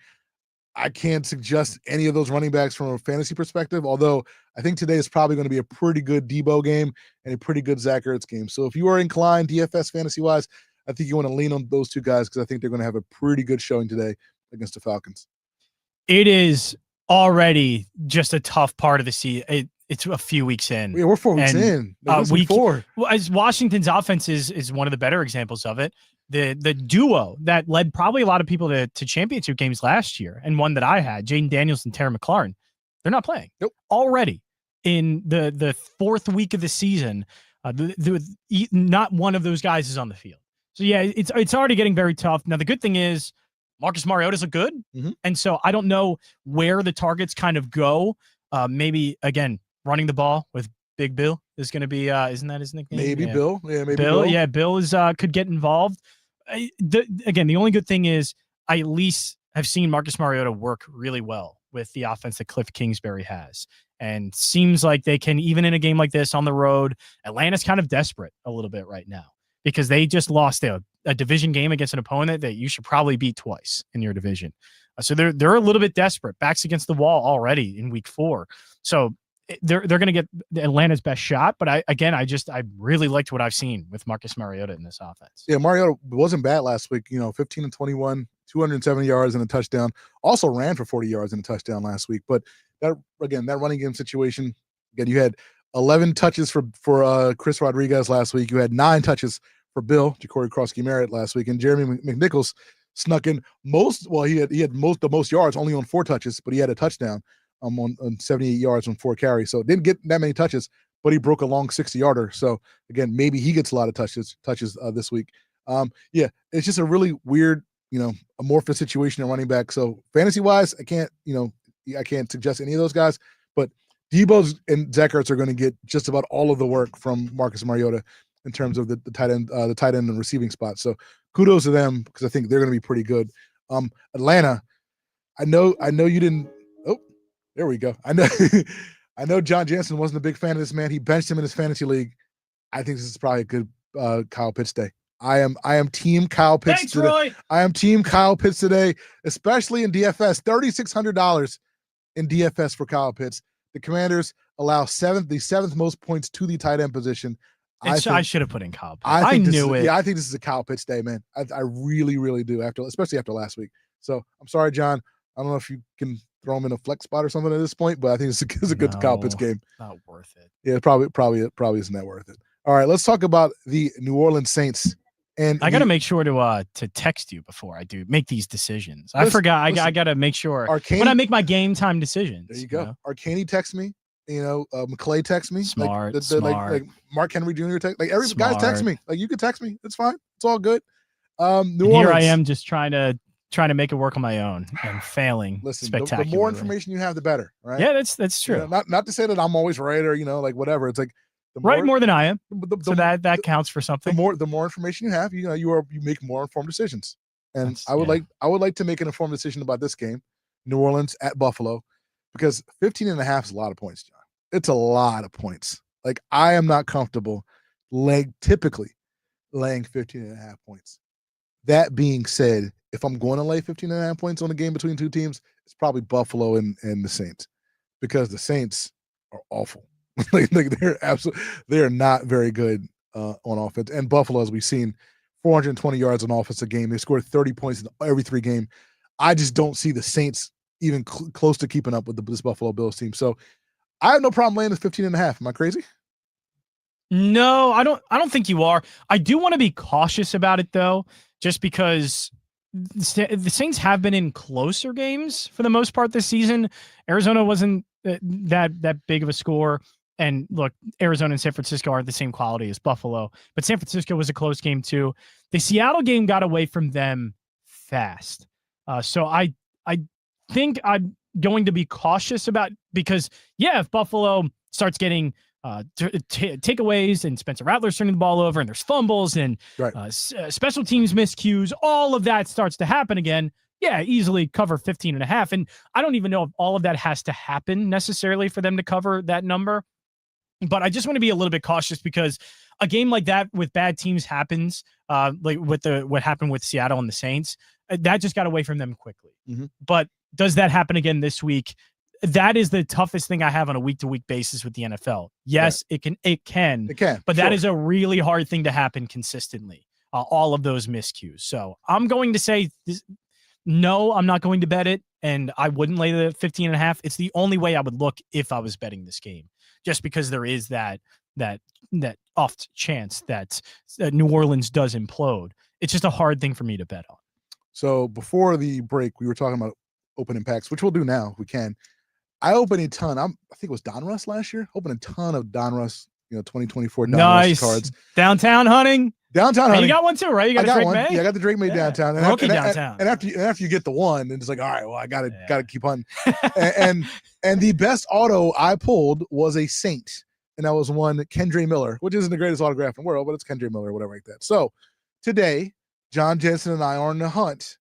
I can't suggest any of those running backs from a fantasy perspective, although I think today is probably going to be a pretty good Debo game and a pretty good Zach Ertz game. So if you are inclined DFS fantasy-wise, I think you want to lean on those two guys because I think they're going to have a pretty good showing today against the Falcons. It is already just a tough part of the season. It's a few weeks in. Yeah, we're 4 weeks in. Week 4. Well, as Washington's offense is one of the better examples of it. The duo that led probably a lot of people to championship games last year, and one that I had, Jaden Daniels and Terry McLaurin, they're not playing. Nope. Already in the 4th week of the season, not one of those guys is on the field. So yeah, it's already getting very tough. Now the good thing is Marcus Mariota's a good, and so I don't know where the targets kind of go. Maybe again running the ball with Big Bill is going to be. Isn't that his nickname? Maybe yeah. Bill. Yeah, maybe Bill. Bill. Yeah, Bill is could get involved. The only good thing is I at least have seen Marcus Mariota work really well with the offense that Cliff Kingsbury has, and seems like they can, even in a game like this on the road. Atlanta's kind of desperate a little bit right now because they just lost a division game against an opponent that you should probably beat twice in your division. So they're a little bit desperate, backs against the wall already in week 4. So they're going to get Atlanta's best shot. But I really liked what I've seen with Marcus Mariota in this offense. Yeah, Mariota wasn't bad last week. 15 and 21, 270 yards and a touchdown. Also ran for 40 yards and a touchdown last week. But that running game situation, again, you had 11 touches for Chris Rodriguez last week. You had 9 touches for Bill Ja'Cory Krosky-Merritt last week, and Jeremy McNichols snuck in most. Well, he had the most yards, only on 4 touches, but he had a touchdown on 78 yards on 4 carries. So didn't get that many touches, but he broke a long 60-yarder. So again, maybe he gets a lot of touches this week. Yeah, it's just a really weird, amorphous situation at running back. So fantasy wise, I can't suggest any of those guys, but Debo and Zach Ertz are going to get just about all of the work from Marcus Mariota in terms of the tight end and receiving spot. So kudos to them, because I think they're going to be pretty good. Atlanta, I know you didn't. Oh, there we go. I know Jon Jansen wasn't a big fan of this man. He benched him in his fantasy league. I think this is probably a good Kyle Pitts day. I am team Kyle Pitts. Thanks, today. Roy. I am team Kyle Pitts today, especially in DFS. $3,600 in DFS for Kyle Pitts. The Commanders allow the seventh most points to the tight end position. I should have put in Kyle Pitts. I knew it. Yeah, I think this is a Kyle Pitts day, man. I really, really do, especially after last week. So I'm sorry, John. I don't know if you can throw him in a flex spot or something at this point, but I think it's a good Kyle Pitts game. Not worth it. Yeah, probably isn't that worth it. All right, let's talk about the New Orleans Saints. And I got to make sure to text you before I do make these decisions. I forgot. I got to make sure when I make my game time decisions. There you go. Arcani text me. McClay text me. Smart. Like Mark Henry Jr. text. Like every guys text me. Like you can text me. It's fine. It's all good. New Orleans. Here I am just trying to make it work on my own and failing. Listen, spectacularly. The more information you have, the better. Right? Yeah, that's true. Not to say that I'm always right or like whatever. It's like more than I am. So that counts for something. The more information you have, you make more informed decisions. And I would like to make an informed decision about this game, New Orleans at Buffalo, because 15.5 is a lot of points, John. It's a lot of points. Like I am not comfortable typically laying 15.5 points. That being said, if I'm going to lay 15.5 points on a game between two teams, it's probably Buffalo and the Saints, because the Saints are awful. like they're not very good on offense. And Buffalo, as we've seen, 420 yards on offense a game. They scored 30 points in every 3 games. I just don't see the Saints even close to keeping up with this Buffalo Bills team. So I have no problem laying this 15.5. Am I crazy? No, I don't think you are. I do want to be cautious about it though, just because the Saints have been in closer games for the most part this season. Arizona wasn't that big of a score. And look, Arizona and San Francisco aren't the same quality as Buffalo, but San Francisco was a close game too. The Seattle game got away from them fast. So I think I'm going to be cautious about, because if Buffalo starts getting takeaways and Spencer Rattler's turning the ball over and there's fumbles and special teams miscues, all of that starts to happen again. Yeah, easily cover 15.5. And I don't even know if all of that has to happen necessarily for them to cover that number. But I just want to be a little bit cautious, because a game like that with bad teams happens, like with what happened with Seattle and the Saints. That just got away from them quickly. Mm-hmm. But does that happen again this week? That is the toughest thing I have on a week-to-week basis with the NFL. Yes, it can. But that is a really hard thing to happen consistently. All of those miscues. So I'm going to say no, I'm not going to bet it, and I wouldn't lay the 15.5. It's the only way I would look if I was betting this game, just because there is that oft chance that New Orleans does implode. It's just a hard thing for me to bet on. So before the break, we were talking about opening packs, which we'll do now if we can. I opened a ton. I think it was Donruss last year. Opened a ton of Donruss, 2024 Donruss cards. Downtown hunting. Hey, you got one too, right? You got Drake May? Yeah, I got the Drake May downtown. And downtown. And after you get the one, it's like, all right, well, I gotta keep hunting. and the best auto I pulled was a Saint, and that was one Kendre Miller, which isn't the greatest autograph in the world, but it's Kendre Miller or whatever like that. So today, Jon Jansen and I are on the hunt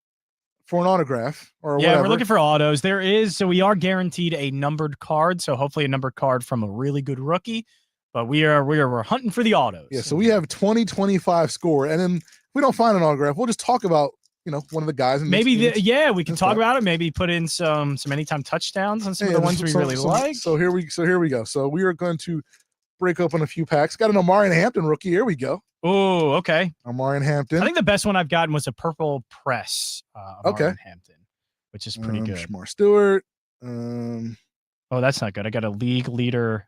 for an autograph or whatever. We're looking for autos. We are guaranteed a numbered card, so hopefully a numbered card from a really good rookie. But we're hunting for the autos. Yeah, so we have 2025 score, and then if we don't find an autograph, we'll just talk about one of the guys. And maybe we can talk about it. Maybe put in some anytime touchdowns on some of the ones we really like. So here we go. So we are going to break open a few packs. Got an Omarion Hampton rookie. Here we go. Oh, okay. Omarion Hampton. I think the best one I've gotten was a purple press. Omarion Hampton, which is pretty good. Shamar Stewart. Oh, that's not good. I got a league leader.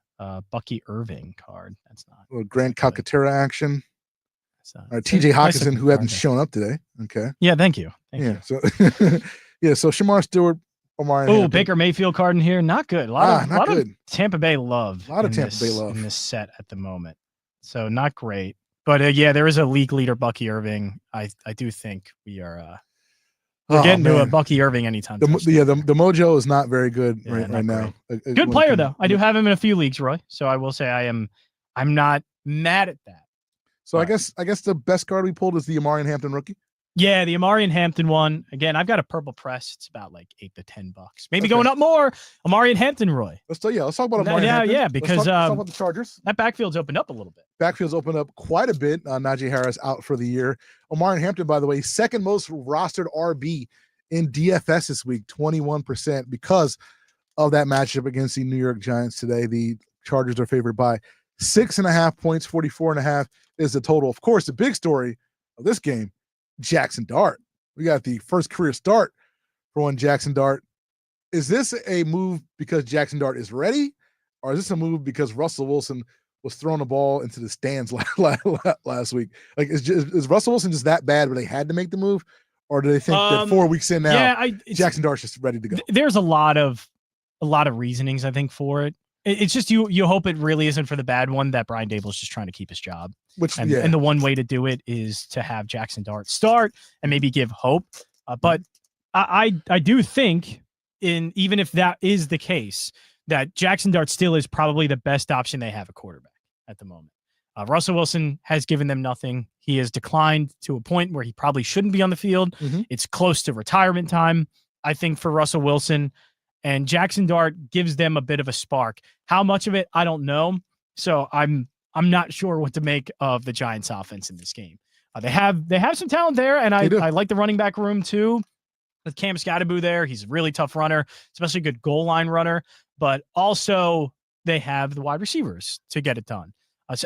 Bucky Irving card. That's not. A little Grant Calcaterra action. All right, It's a TJ nice Hawkinson, looking who card hasn't there. shown up today. Okay. Yeah, thank you. Thank Yeah. you. So so Shamar Stewart, Omar. Oh, Baker Mayfield card in here. Not good. A lot not of good. Tampa Bay love. A lot of in Tampa this, Bay love in this set at the moment. So not great. But yeah, there is a league leader, Bucky Irving. I do think we're getting to a Bucky Irving anytime. The mojo is not very good Yeah, right not now. Good player though. I do have him in a few leagues, Roy. So I will say I'm not mad at that. So I guess the best card we pulled is the Amarian Hampton rookie. Yeah, the Amarian Hampton one. Again, I've got a purple press. It's about like $8 to $10. Maybe going up more. Amarian Hampton, Roy. Let's talk about Amarian Hampton. Yeah, because let's talk about the Chargers. That backfield's opened up a little bit. Backfield's opened up quite a bit. Najee Harris out for the year. Amarian Hampton, by the way, second most rostered RB in DFS this week, 21%, because of that matchup against the New York Giants today. The Chargers are favored by 6.5 points. 44.5 is the total. Of course, the big story of this game, Jackson Dart. We got the first career start for one Jackson Dart. Is this a move because Jackson Dart is ready, or is this a move because Russell Wilson was throwing the ball into the stands last week? Like, is Russell Wilson just that bad where they had to make the move, or do they think that 4 weeks in now, Jackson Dart's just ready to go? There's a lot of reasonings, I think, for it. It's just you hope it really isn't for the bad one that Brian Dable's just trying to keep his job. And the one way to do it is to have Jackson Dart start and maybe give hope. But I do think, even if that is the case, that Jackson Dart still is probably the best option they have at quarterback at the moment. Russell Wilson has given them nothing. He has declined to a point where he probably shouldn't be on the field. Mm-hmm. It's close to retirement time, I think, for Russell Wilson. And Jackson Dart gives them a bit of a spark. How much of it, I don't know. So I'm not sure what to make of the Giants offense in this game. They have some talent there, and I like the running back room too. With Cam Scatterboo there, he's a really tough runner, especially a good goal line runner. But also they have the wide receivers to get it done.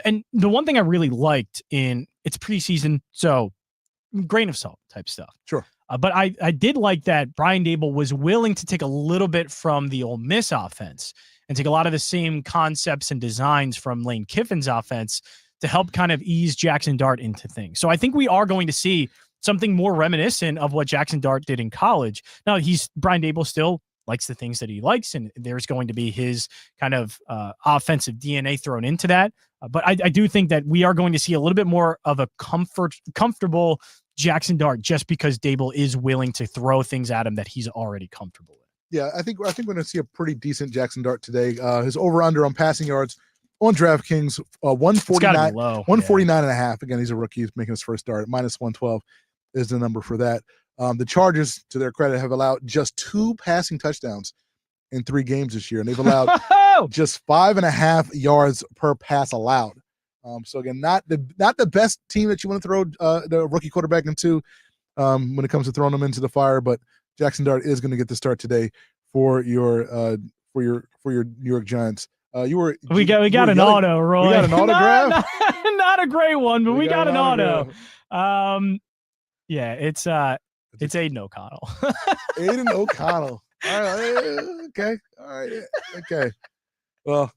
And the one thing I really liked it's preseason, so grain of salt type stuff. Sure. But I did like that Brian Dable was willing to take a little bit from the Ole Miss offense and take a lot of the same concepts and designs from Lane Kiffin's offense to help kind of ease Jackson Dart into things. So I think we are going to see something more reminiscent of what Jackson Dart did in college. Now, Brian Dable still likes the things that he likes, and there's going to be his kind of offensive DNA thrown into that. But I do think that we are going to see a little bit more of a comfortable Jackson Dart just because Dable is willing to throw things at him that he's already comfortable with. Yeah, I think we're going to see a pretty decent Jackson Dart today. His over-under on passing yards on DraftKings, 149, 149.5. Again, he's a rookie. He's making his first start. Minus 112 is the number for that. The Chargers, to their credit, have allowed just 2 passing touchdowns in 3 games this year, and they've allowed just 5.5 yards per pass allowed. So again, not the best team that you want to throw the rookie quarterback into when it comes to throwing them into the fire, but Jackson Dart is going to get the start today for your New York Giants. We got an auto, Roy. We got an autograph. Not a great one, but we got an auto. Yeah, it's Aiden O'Connell. Aiden O'Connell. All right. Okay. All right. Okay. Well.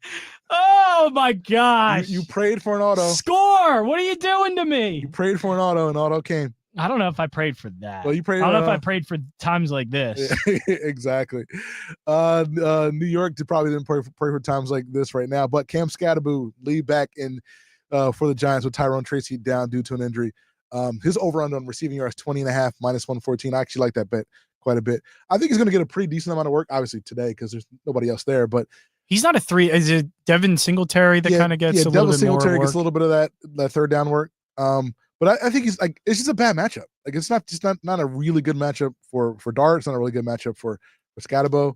Oh my gosh! You prayed for an auto. Score! What are you doing to me? You prayed for an auto, and auto came. I don't know if I prayed for that. Well, you prayed. I don't know if I prayed for times like this. Exactly. New York probably didn't pray for times like this right now. But Cam Scatterboo, lead back in for the Giants with Tyrone Tracy down due to an injury. His over-under on receiving yards 20.5, minus 114. I actually like that bet quite a bit. I think he's going to get a pretty decent amount of work, obviously today because there's nobody else there. But he's not a 3. Is it Devin Singletary that kind of gets a little bit more work? Singletary gets a little bit of that third down work. But I think he's like, it's just a bad matchup. Like, it's not a really good matchup for Dart. It's not a really good matchup for Scatterbo.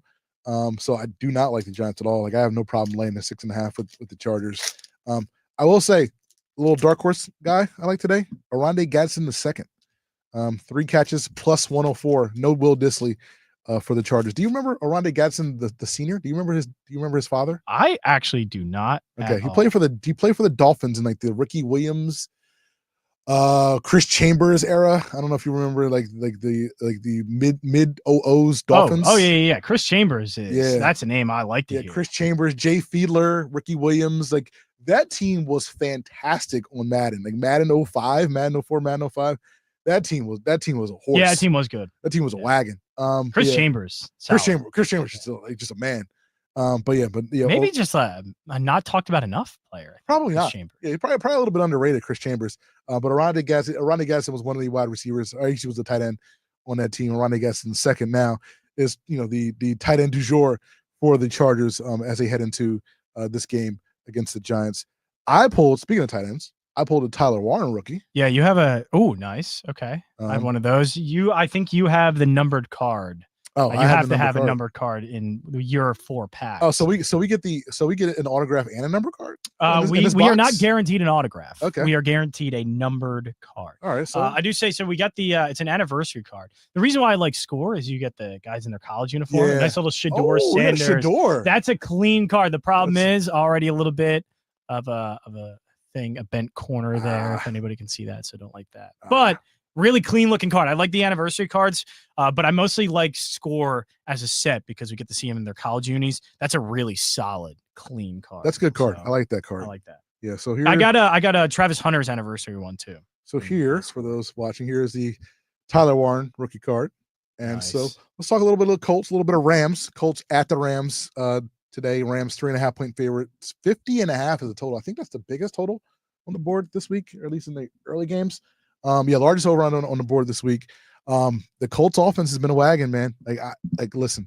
So I do not like the Giants at all. Like, I have no problem laying the 6.5 with the Chargers. I will say, a little dark horse guy I like today, Oronde Gadsden II. 3 catches plus 104. No Will Dissly for the Chargers. Do you remember Oronde Gadsden the senior? Do you remember his father? I actually do not. Okay, he played for the Dolphins in like the Ricky Williams Chris Chambers era. I don't know if you remember like the mid '00s Dolphins. Yeah. Chris Chambers that's a name I like to hear. Chris Chambers, Jay Fiedler, Ricky Williams, like that team was fantastic on Madden. Like Madden 05, Madden 04, Madden 05. That team was a horse. Yeah, that team was good. That team was a wagon. Chris Chambers. Chris Chambers is still like just a man. Maybe just a not talked about enough player. Probably Chris not. Chambers. Yeah, probably a little bit underrated, Chris Chambers. But Arondé Gasson was one of the wide receivers. Or he was the tight end on that team. Arondé Gasson second now is the tight end du jour for the Chargers as they head into this game against the Giants. Speaking of tight ends, I pulled a Tyler Warren rookie. Yeah, you have nice. Okay. I have one of those. I think you have the numbered card. Oh, you have to have a numbered card in your 4 packs. Oh, so we get an autograph and a number card? We are not guaranteed an autograph. Okay. We are guaranteed a numbered card. All right. So I do say so. We got the it's an anniversary card. The reason why I like Score is you get the guys in their college uniform. Yeah. Nice little Shador Sanders. Shador. That's a clean card. The problem is already a little bit of a thing, a bent corner there. If anybody can see that, so don't like that. But really clean looking card. I like the anniversary cards, but I mostly like Score as a set because we get to see them in their college unis. That's a really solid, clean card. That's a good card. So, I like that card. I like that. Yeah. So here I got a Travis Hunter's anniversary one too. So here, for those watching, here is the Tyler Warren rookie card. And so let's talk a little bit of the Colts, a little bit of Rams. Colts at the Rams today. Rams 3.5 point favorites. 50.5 is the total. I think that's the biggest total on the board this week, or at least in the early games. Largest over on the board this week. The Colts offense has been a wagon, man. Listen,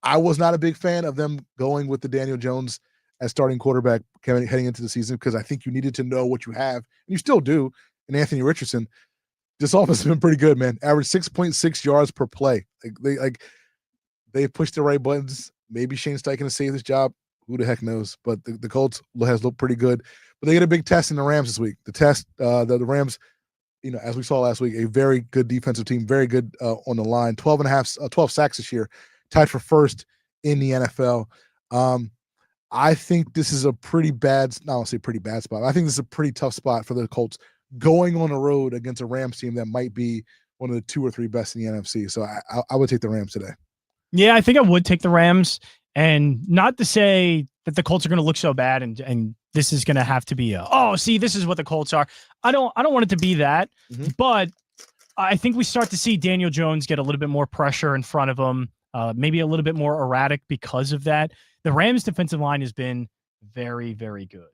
I was not a big fan of them going with the Daniel Jones as starting quarterback heading into the season because I think you needed to know what you have, and you still do, in Anthony Richardson. This offense has been pretty good, man. Average 6.6 yards per play. They pushed the right buttons. Maybe Shane Steichen has saved his job. Who the heck knows? But the Colts has looked pretty good. But they get a big test in the Rams this week. The test, the Rams, as we saw last week, a very good defensive team, very good on the line. 12 sacks this year, tied for first in the NFL. I think this is a pretty bad, I don't say pretty bad spot. I think this is a pretty tough spot for the Colts going on the road against a Rams team that might be one of the 2 or 3 best in the NFC. So I would take the Rams today. Yeah, I think I would take the Rams, and not to say that the Colts are going to look so bad and this is going to have to be this is what the Colts are. I don't want it to be that, but I think we start to see Daniel Jones get a little bit more pressure in front of him, maybe a little bit more erratic because of that. The Rams defensive line has been very, very good.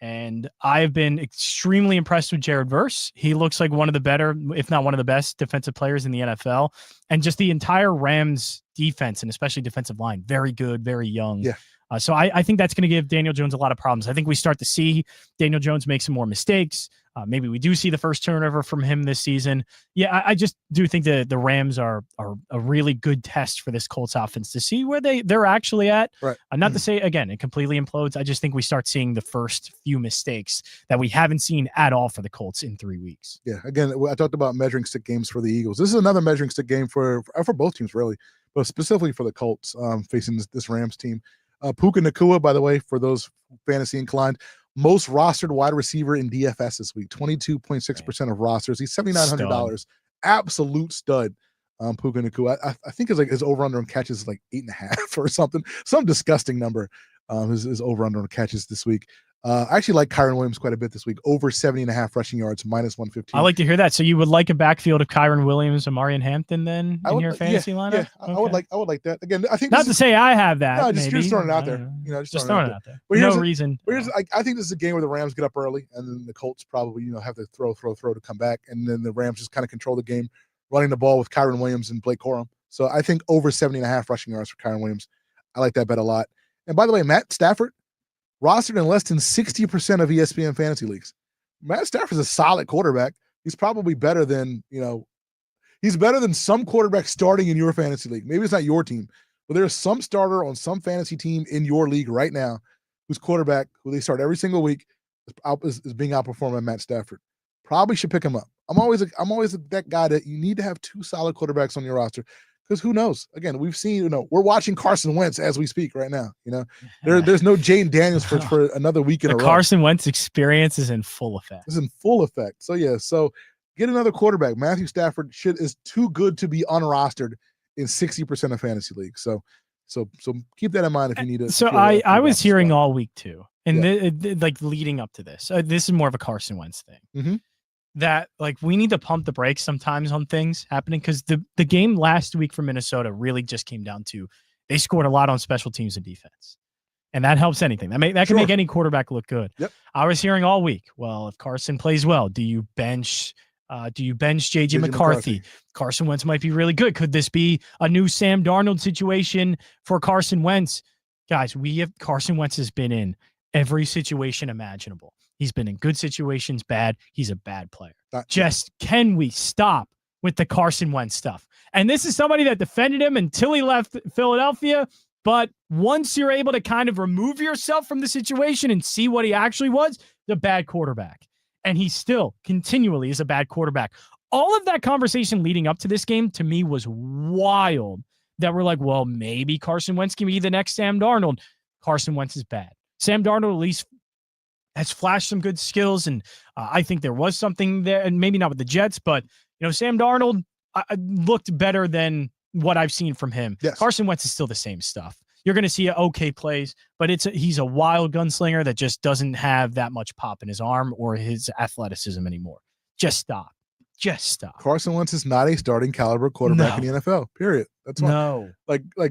And I've been extremely impressed with Jared Verse. He looks like one of the better, if not one of the best defensive players in the NFL. And just the entire Rams defense and especially defensive line, very good, very young. Yeah. So I think that's going to give Daniel Jones a lot of problems. I think we start to see Daniel Jones make some more mistakes. Maybe we do see the first turnover from him this season. Yeah, I just do think that the Rams are a really good test for this Colts offense to see where they're actually at. Right. Not to say, again, it completely implodes. I just think we start seeing the first few mistakes that we haven't seen at all for the Colts in 3 weeks. Yeah, again, I talked about measuring stick games for the Eagles. This is another measuring stick game for both teams, really, but specifically for the Colts facing this Rams team. Puka Nacua, by the way, for those fantasy inclined, most rostered wide receiver in DFS this week, 22.6% of rosters. He's $7,900. Absolute stud. Puka Nacua. I think his over under on catches is like 8.5 or something. Some disgusting number. His over under on catches this week. I actually like Kyron Williams quite a bit this week. Over 70.5 rushing yards, -115. I like to hear that. So you would like a backfield of Kyron Williams and Marion Hampton then in your fantasy lineup? Yeah, okay. I would like that. Again, I think not to say I have that. No, just throwing it out there. Just throwing it out there. But no reason. I think this is a game where the Rams get up early, and then the Colts probably have to throw to come back, and then the Rams just kind of control the game, running the ball with Kyron Williams and Blake Corum. So I think over 70.5 rushing yards for Kyron Williams. I like that bet a lot. And by the way, Matt Stafford, rostered in less than 60% of ESPN fantasy leagues. Matt Stafford's a solid quarterback. He's probably better than, he's better than some quarterback starting in your fantasy league. Maybe it's not your team, but there's some starter on some fantasy team in your league right now whose quarterback, who they start every single week, is being outperformed by Matt Stafford. Probably should pick him up. I'm always that guy that you need to have 2 solid quarterbacks on your roster Because who knows? Again, we've seen, we're watching Carson Wentz as we speak right now. There's no Jaden Daniels for another week in a row. The Carson Wentz experience is in full effect. It's in full effect. So yeah, get another quarterback. Matthew Stafford is too good to be unrostered in 60% of fantasy leagues. So keep that in mind if you need it. So I was hearing all week too, and like leading up to this, this is more of a Carson Wentz thing. Mm-hmm. That like we need to pump the brakes sometimes on things happening, because the game last week for Minnesota really just came down to they scored a lot on special teams and defense, and that helps anything. That can make any quarterback look good. Yep. I was hearing all week, well, if Carson plays well, do you bench JJ McCarthy? Carson Wentz might be really good. Could this be a new Sam Darnold situation for Carson Wentz? Guys, Carson Wentz has been in every situation imaginable. He's been in good situations, bad. He's a bad player. Can we stop with the Carson Wentz stuff? And this is somebody that defended him until he left Philadelphia. But once you're able to kind of remove yourself from the situation and see what he actually was, the bad quarterback. And he still continually is a bad quarterback. All of that conversation leading up to this game to me was wild. That we're like, well, maybe Carson Wentz can be the next Sam Darnold. Carson Wentz is bad. Sam Darnold at least has flashed some good skills, and I think there was something there, and maybe not with the Jets, but Sam Darnold looked better than what I've seen from him. Yes. Carson Wentz is still the same stuff. You're going to see okay plays, but he's a wild gunslinger that just doesn't have that much pop in his arm or his athleticism anymore. Just stop. Carson Wentz is not a starting caliber quarterback in the NFL. Period. That's why. No.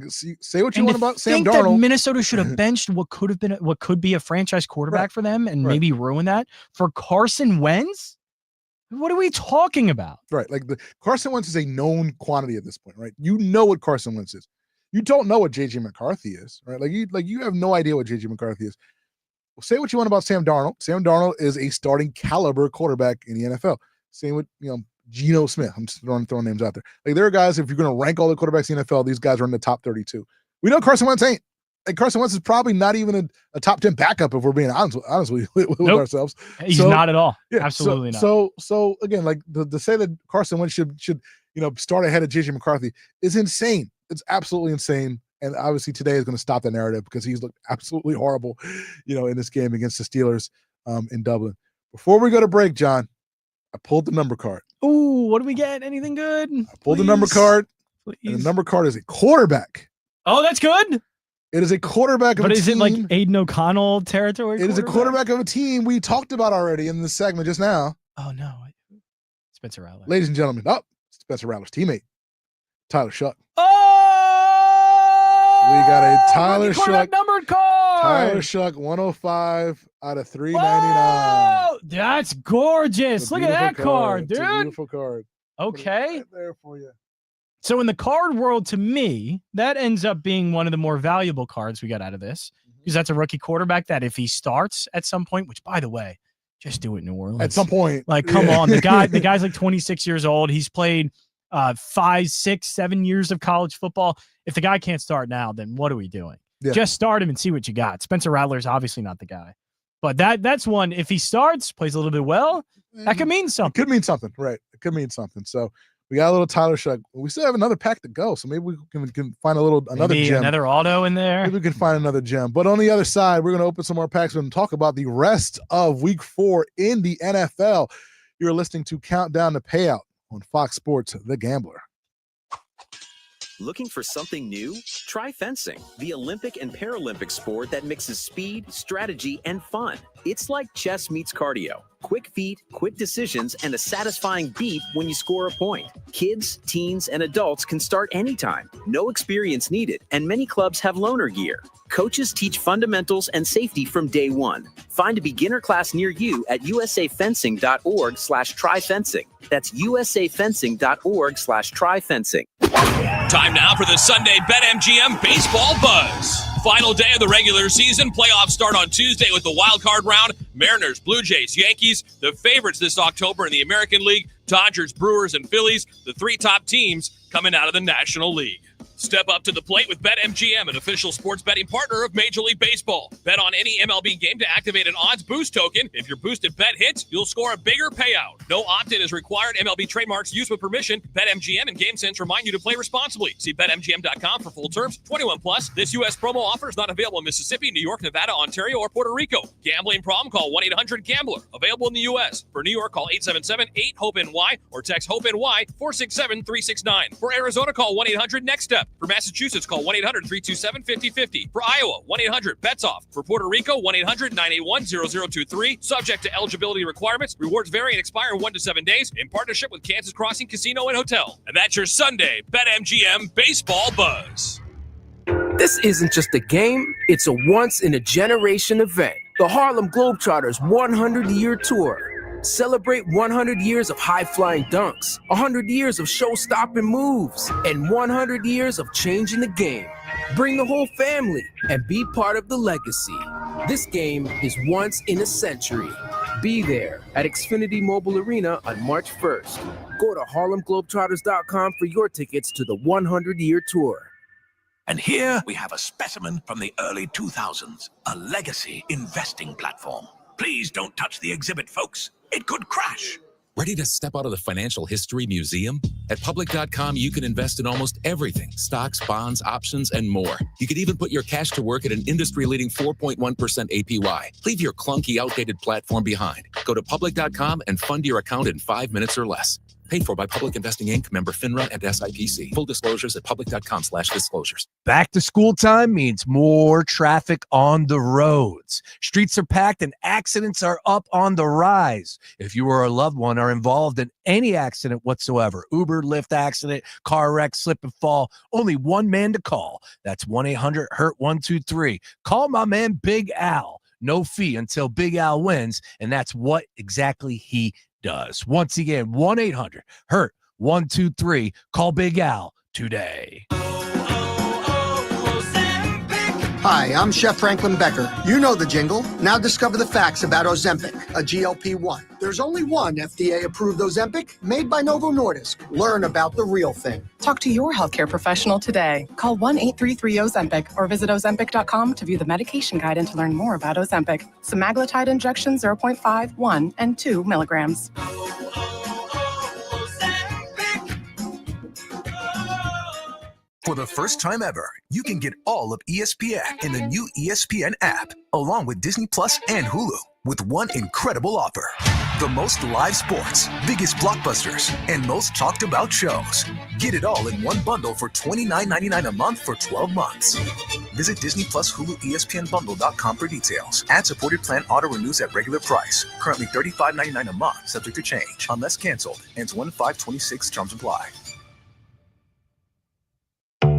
Say what you want about Sam Darnold. That Minnesota should have benched what could be a franchise quarterback for them and maybe ruin that for Carson Wentz. What are we talking about? Right. Carson Wentz is a known quantity at this point, right? You know what Carson Wentz is. You don't know what JJ McCarthy is, right? You have no idea what JJ McCarthy is. Well, say what you want about Sam Darnold. Sam Darnold is a starting caliber quarterback in the NFL. Same with, Geno Smith. I'm just throwing names out there. There are guys, if you're going to rank all the quarterbacks in the NFL, these guys are in the top 32. We know Carson Wentz ain't. Carson Wentz is probably not even a top 10 backup if we're being honest with ourselves. He's not at all. Yeah, absolutely not. So again, to say that Carson Wentz should start ahead of JJ McCarthy is insane. It's absolutely insane. And obviously today is going to stop the narrative because he's looked absolutely horrible, in this game against the Steelers in Dublin. Before we go to break, John, I pulled the number card. Ooh, what do we get? Anything good? I pulled the number card. And the number card is a quarterback. Oh, that's good. It is a quarterback of a team. But is it like Aiden O'Connell territory? It is a quarterback of a team we talked about already in this segment just now. Oh, no. Spencer Rattler. Ladies and gentlemen, Spencer Rattler's teammate, Tyler Shuck. Oh! We got a Tyler Shuck numbered card. Tyler Shuck 105 out of 399. Oh, that's gorgeous. Look at that card, dude. It's a beautiful card. Okay. Right there for you. So in the card world, to me, that ends up being one of the more valuable cards we got out of this, because that's a rookie quarterback that if he starts at some point, which by the way, just do it in New Orleans. At some point. Come on. The guy's like 26 years old. He's played 5, 6, 7 years of college football. If the guy can't start now, then what are we doing? Yeah. Just start him and see what you got. Spencer Rattler's obviously not the guy. But that's one. If he starts, plays a little bit well, that could mean something. It could mean something, right? It could mean something. So we got a little Tyler Shuck. We still have another pack to go, so maybe we can find another gem. Another auto in there. Maybe we can find another gem. But on the other side, we're going to open some more packs and talk about the rest of Week 4 in the NFL. You're listening to Countdown to Payout on Fox Sports The Gambler. Looking for something new? Try fencing, the Olympic and Paralympic sport that mixes speed, strategy, and fun. It's like chess meets cardio. Quick feet, quick decisions, and a satisfying beat when you score a point. Kids, teens, and adults can start anytime. No experience needed, and many clubs have loaner gear. Coaches teach fundamentals and safety from day one. Find a beginner class near you at usafencing.org/tryfencing. That's usafencing.org/tryfencing. Time now for the Sunday BetMGM Baseball Buzz. Final day of the regular season. Playoffs start on Tuesday with the wild card round. Mariners, Blue Jays, Yankees, the favorites this October in the American League. Dodgers, Brewers, and Phillies, the three top teams coming out of the National League. Step up to the plate with BetMGM, an official sports betting partner of Major League Baseball. Bet on any MLB game to activate an odds boost token. If your boosted bet hits, you'll score a bigger payout. No opt-in is required. MLB trademarks used with permission. BetMGM and GameSense remind you to play responsibly. See BetMGM.com for full terms. 21 plus. This U.S. promo offer is not available in Mississippi, New York, Nevada, Ontario, or Puerto Rico. Gambling problem? Call 1-800-GAMBLER. Available in the U.S. For New York, call 877-8-HOPE-NY or text HOPE-NY 467-369. For Arizona, call 1-800-NEXT-STEP. For Massachusetts, call 1-800-327-5050. For Iowa, 1-800-BETS-OFF. For Puerto Rico, 1-800-981-0023. Subject to eligibility requirements. Rewards vary and expire in 1 to 7 days in partnership with Kansas Crossing Casino and Hotel. And that's your Sunday BetMGM Baseball Buzz. This isn't just a game, it's a once-in-a-generation event. The Harlem Globetrotters 100-year tour. Celebrate 100 years of high-flying dunks, 100 years of show-stopping moves, and 100 years of changing the game. Bring the whole family and be part of the legacy. This game is once in a century. Be there at Xfinity Mobile Arena on March 1st. Go to HarlemGlobetrotters.com for your tickets to the 100-year tour. And here we have a specimen from the early 2000s, a legacy investing platform. Please don't touch the exhibit, folks. It could crash. Ready to step out of the financial history museum? At public.com, you can invest in almost everything: stocks, bonds, options, and more. You could even put your cash to work at an industry-leading 4.1% APY. Leave your clunky, outdated platform behind. Go to public.com and fund your account in 5 minutes or less. Paid for by Public Investing Inc., member FINRA and SIPC. Full disclosures at public.com/disclosures. Back to school time means more traffic on the roads. Streets are packed and accidents are up on the rise. If you or a loved one are involved in any accident whatsoever, Uber, Lyft accident, car wreck, slip and fall, only one man to call. That's 1-800-HURT-123. Call my man Big Al. No fee until Big Al wins, and that's what exactly he does. Once again, 1-800-HURT-123. Call Big Al today. Hi, I'm Chef Franklin Becker. You know the jingle. Now discover the facts about Ozempic, a GLP-1. There's only one FDA-approved Ozempic made by Novo Nordisk. Learn about the real thing. Talk to your healthcare professional today. Call 1-833-OZEMPIC or visit Ozempic.com to view the medication guide and to learn more about Ozempic. Semaglutide injection 0.5, 1, and 2 milligrams. For the first time ever, you can get all of ESPN in the new ESPN app, along with Disney Plus and Hulu, with one incredible offer. The most live sports, biggest blockbusters, and most talked about shows. Get it all in one bundle for $29.99 a month for 12 months. Visit Disney Plus Hulu ESPNBundle.com for details. Ad-supported plan auto renews at regular price. Currently $35.99 a month, subject to change. Unless canceled. Ends 1/5/26. Terms apply.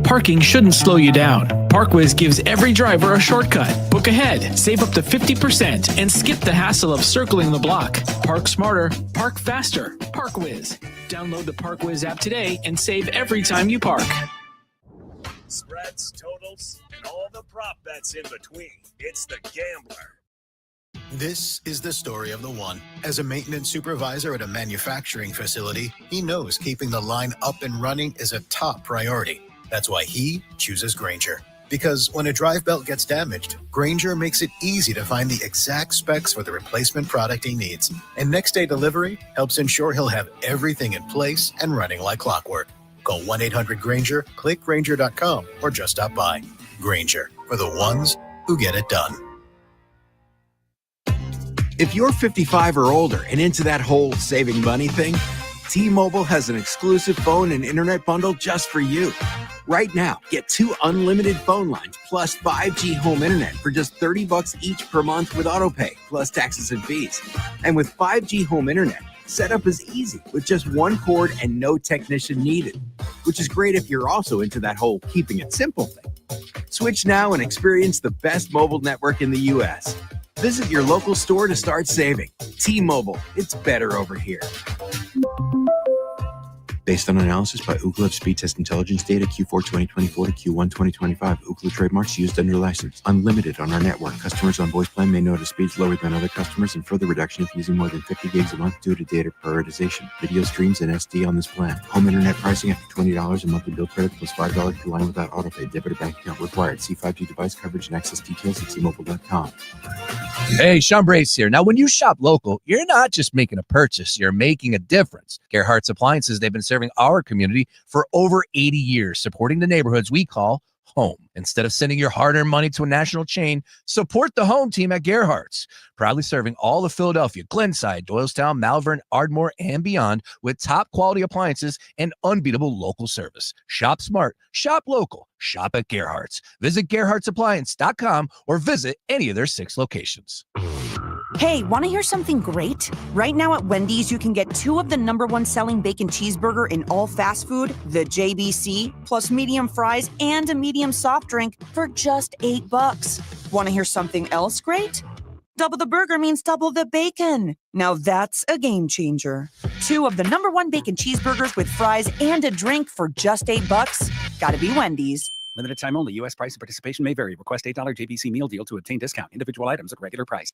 Parking shouldn't slow you down. ParkWiz gives every driver a shortcut. Book ahead, save up to 50%, and skip the hassle of circling the block. Park smarter, park faster. ParkWiz. Download the ParkWiz app today and save every time you park. Spreads, totals, and all the prop bets in between. It's The Gambler. This is the story of the one. As a maintenance supervisor at a manufacturing facility, he knows keeping the line up and running is a top priority. That's why he chooses Grainger. Because when a drive belt gets damaged, Grainger makes it easy to find the exact specs for the replacement product he needs. And next day delivery helps ensure he'll have everything in place and running like clockwork. Call 1-800-GRAINGER, click Grainger.com, or just stop by. Grainger, for the ones who get it done. If you're 55 or older and into that whole saving money thing, T-Mobile has an exclusive phone and internet bundle just for you. Right now, get 2 unlimited phone lines plus 5G home internet for just $30 each per month with autopay, plus taxes and fees. And with 5G home internet, setup is easy with just one cord and no technician needed, which is great if you're also into that whole keeping it simple thing. Switch now and experience the best mobile network in the U.S. Visit your local store to start saving. T-Mobile, it's better over here. Based on analysis by Ookla of Speed Test Intelligence data Q4 2024 to Q1 2025. Ookla trademarks used under license. Unlimited on our network. Customers on voice plan may notice speeds lower than other customers and further reduction if using more than 50 gigs a month due to data prioritization. Video streams and SD on this plan. Home internet pricing after $20 a monthly bill credit plus $5 per line without autopay. Debit or bank account required. See 5G device coverage and access details at T-Mobile.com. Hey, Sean Brace here. Now, when you shop local, you're not just making a purchase, you're making a difference. Gerhardt's Appliances, they've been serving our community for over 80 years, supporting the neighborhoods we call home. Instead of sending your hard-earned money to a national chain, support the home team at Gerhardt's, proudly serving all of Philadelphia, Glenside, Doylestown, Malvern, Ardmore, and beyond with top-quality appliances and unbeatable local service. Shop smart, shop local, shop at Gerhardt's. Visit Gerhardt'sAppliance.com or visit any of their 6 locations. Hey, want to hear something great? Right now at Wendy's, you can get 2 of the #1 selling bacon cheeseburger in all fast food, the JBC, plus medium fries and a medium soft drink for just $8. Want to hear something else great? Double the burger means double the bacon. Now that's a game changer. 2 of the #1 bacon cheeseburgers with fries and a drink for just $8. Gotta be Wendy's. Limited time only. U.S. price and participation may vary. Request $8 JBC meal deal to obtain discount. Individual items at regular price.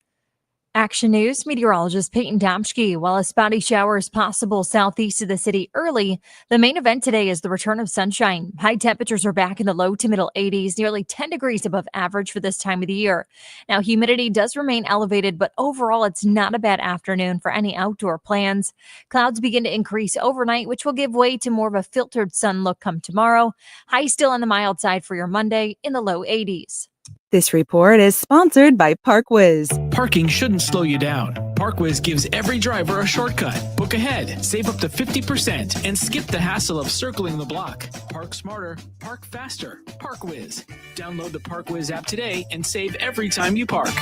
Action News meteorologist Peyton Domschke. While a spotty shower is possible southeast of the city early, the main event today is the return of sunshine. High temperatures are back in the low to middle 80s, nearly 10 degrees above average for this time of the year. Now, humidity does remain elevated, but overall it's not a bad afternoon for any outdoor plans. Clouds begin to increase overnight, which will give way to more of a filtered sun look come tomorrow. High still on the mild side for your Monday in the low 80s. This report is sponsored by ParkWiz. Parking shouldn't slow you down. ParkWiz gives every driver a shortcut. Book ahead, save up to 50%, and skip the hassle of circling the block. Park smarter, park faster. ParkWiz. Download the ParkWiz app today and save every time you park.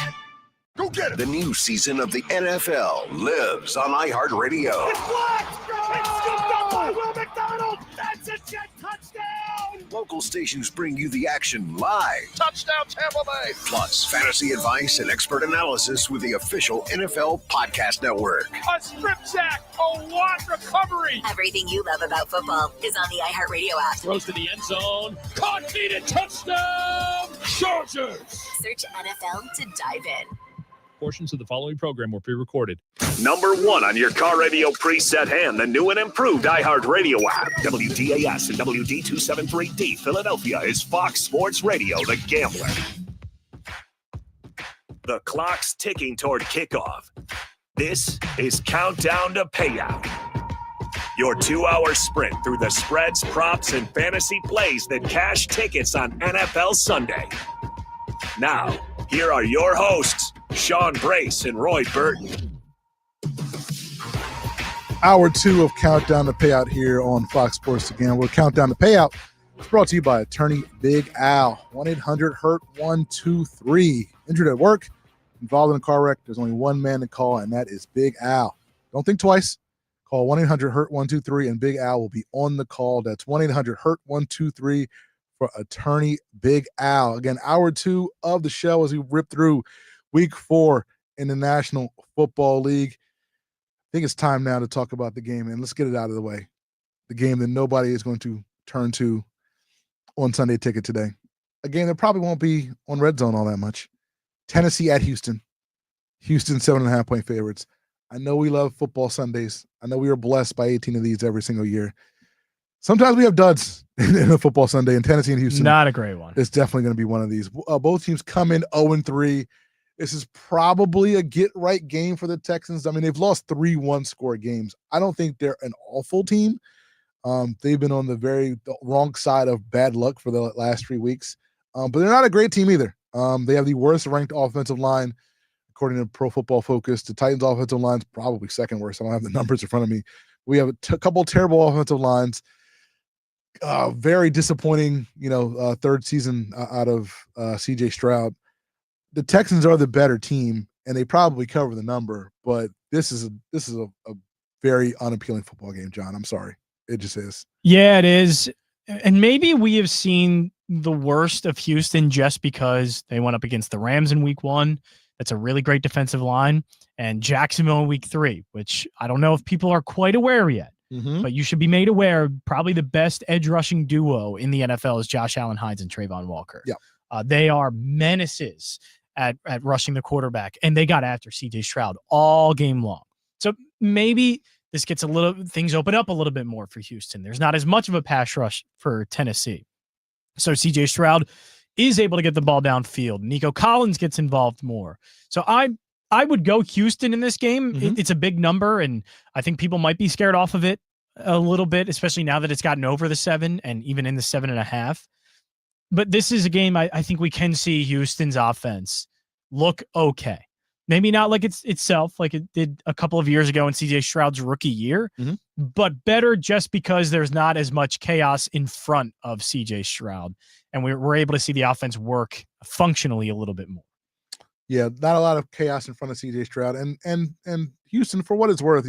Go get it! The new season of the NFL lives on iHeartRadio. It's blocked! It's scooped up by Will McDonald! That's a jet touchdown! Local stations bring you the action live. Touchdown Tampa Bay! Plus, fantasy advice and expert analysis with the official NFL Podcast Network. A strip sack! A walk recovery! Everything you love about football is on the iHeartRadio app. Throws to the end zone. Caught, beat it, touchdown! Chargers! Search NFL to dive in. Portions of the following program were pre-recorded. Number 1 on your car radio preset and the new and improved iHeartRadio app. WDAS and WD273D Philadelphia is Fox Sports Radio, The Gambler. The clock's ticking toward kickoff. This is Countdown to Payout. Your 2-hour sprint through the spreads, props, and fantasy plays that cash tickets on NFL Sunday. Now, here are your hosts, Sean Brace and Roy Burton. Hour 2 of Countdown to Payout here on Fox Sports again. We're Countdown to Payout. It's brought to you by attorney Big Al. 1-800-HURT-123. Injured at work, involved in a car wreck. There's only one man to call, and that is Big Al. Don't think twice. Call 1-800-HURT-123, and Big Al will be on the call. That's 1-800-HURT-123 for attorney Big Al. Again, hour 2 of the show as we rip through Week 4 in the National Football League. I think it's time now to talk about the game, and let's get it out of the way. The game that nobody is going to turn to on Sunday Ticket today. A game that probably won't be on Red Zone all that much. Tennessee at Houston. Houston 7.5-point favorites. I know we love football Sundays. I know we are blessed by 18 of these every single year. Sometimes we have duds in a football Sunday, and Tennessee and Houston. Not a great one. It's definitely going to be one of these. Both teams come in 0-3. This is probably a get-right game for the Texans. I mean, they've lost 3 one-score games. I don't think they're an awful team. They've been on the wrong side of bad luck for the last 3 weeks. But they're not a great team either. They have the worst-ranked offensive line, according to Pro Football Focus. The Titans' offensive line's probably second worst. I don't have the numbers in front of me. We have a couple terrible offensive lines. Very disappointing, third season out of C.J. Stroud. The Texans are the better team, and they probably cover the number. But this is a very unappealing football game, John. I'm sorry, it just is. Yeah, it is. And maybe we have seen the worst of Houston just because they went up against the Rams in Week 1. That's a really great defensive line, and Jacksonville in Week 3, which I don't know if people are quite aware yet. But you should be made aware, probably the best edge rushing duo in the NFL is Josh Allen Hines and Trayvon Walker. Yeah. They are menaces at rushing the quarterback, and they got after CJ Stroud all game long. So maybe this gets things open up a little bit more for Houston. There's not as much of a pass rush for Tennessee. So CJ Stroud is able to get the ball downfield. Nico Collins gets involved more. So I would go Houston in this game. It's a big number, and I think people might be scared off of it a little bit, especially now that it's gotten over the 7 and even in the 7.5. But this is a game I think we can see Houston's offense look okay. Maybe not like it's itself, like it did a couple of years ago in CJ Stroud's rookie year, but better just because there's not as much chaos in front of CJ Stroud. And we're able to see the offense work functionally a little bit more. Yeah, not a lot of chaos in front of CJ Stroud. And Houston, for what it's worth,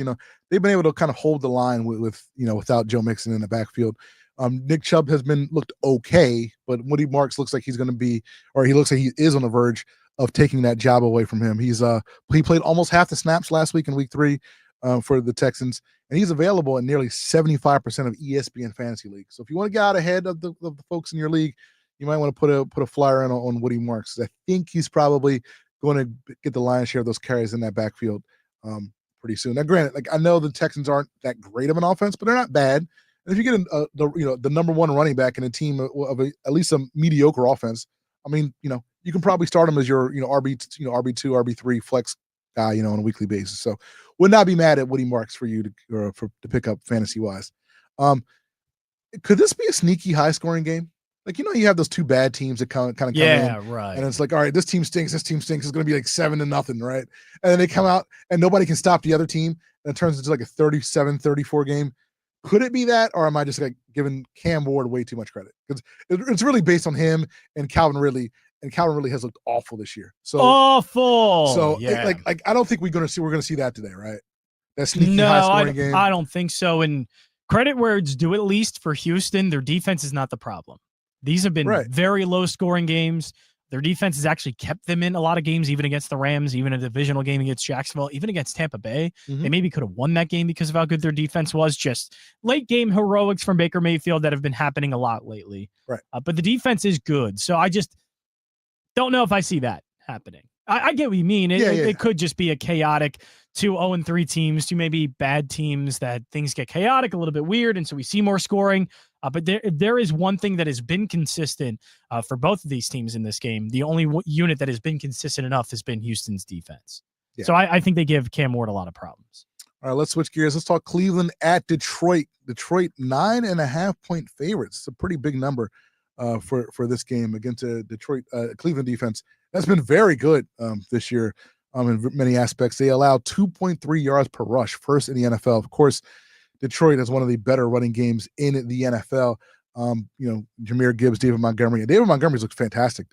they've been able to kind of hold the line with without Joe Mixon in the backfield. Nick Chubb has looked okay, but Woody Marks looks like he looks like he is on the verge of taking that job away from him. He played almost half the snaps last week in week 3 for the Texans, and he's available in nearly 75% of ESPN fantasy leagues. So if you want to get out ahead of the folks in your league, you might want to put a flyer in on Woody Marks. I think he's probably going to get the lion's share of those carries in that backfield pretty soon. Now, granted, I know the Texans aren't that great of an offense, but they're not bad. And if you get the number 1 running back in a team of at least a mediocre offense, you can probably start him as your RB2, RB3 flex guy, on a weekly basis. So would not be mad at Woody Marks for you to pick up fantasy wise. Could this be a sneaky high scoring game? You have those 2 bad teams that kind of come in. Yeah, right. And it's like, all right, this team stinks. It's going to be like 7-0, right? And then they come out and nobody can stop the other team, and it turns into like a 37-34 game. Could it be that, or am I just giving Cam Ward way too much credit? Because it's really based on him and Calvin Ridley, and Calvin Ridley has looked awful this year. So awful. So yeah. I don't think we're going to see that today, right? That sneaky high scoring game. I don't think so. And credit where it's due, at least for Houston, their defense is not the problem. These have been very low scoring games. Their defense has actually kept them in a lot of games, even against the Rams, even a divisional game against Jacksonville, even against Tampa Bay. They maybe could have won that game because of how good their defense was. Just late game heroics from Baker Mayfield that have been happening a lot lately. Right. But the defense is good. So I just don't know if I see that happening. I get what you mean. It could just be a chaotic 2 0-3 teams, 2 maybe bad teams that things get chaotic, a little bit weird, and so we see more scoring. But there is one thing that has been consistent for both of these teams in this game. The only unit that has been consistent enough has been Houston's defense. Yeah. So I think they give Cam Ward a lot of problems. All right, let's switch gears. Let's talk Cleveland at Detroit. Detroit 9.5-point favorites. It's a pretty big number for this game against a Detroit Cleveland defense that's been very good this year in many aspects. They allow 2.3 yards per rush, first in the NFL. Of course, Detroit has one of the better running games in the NFL. Jahmyr Gibbs, David Montgomery. And David Montgomery's looked fantastic.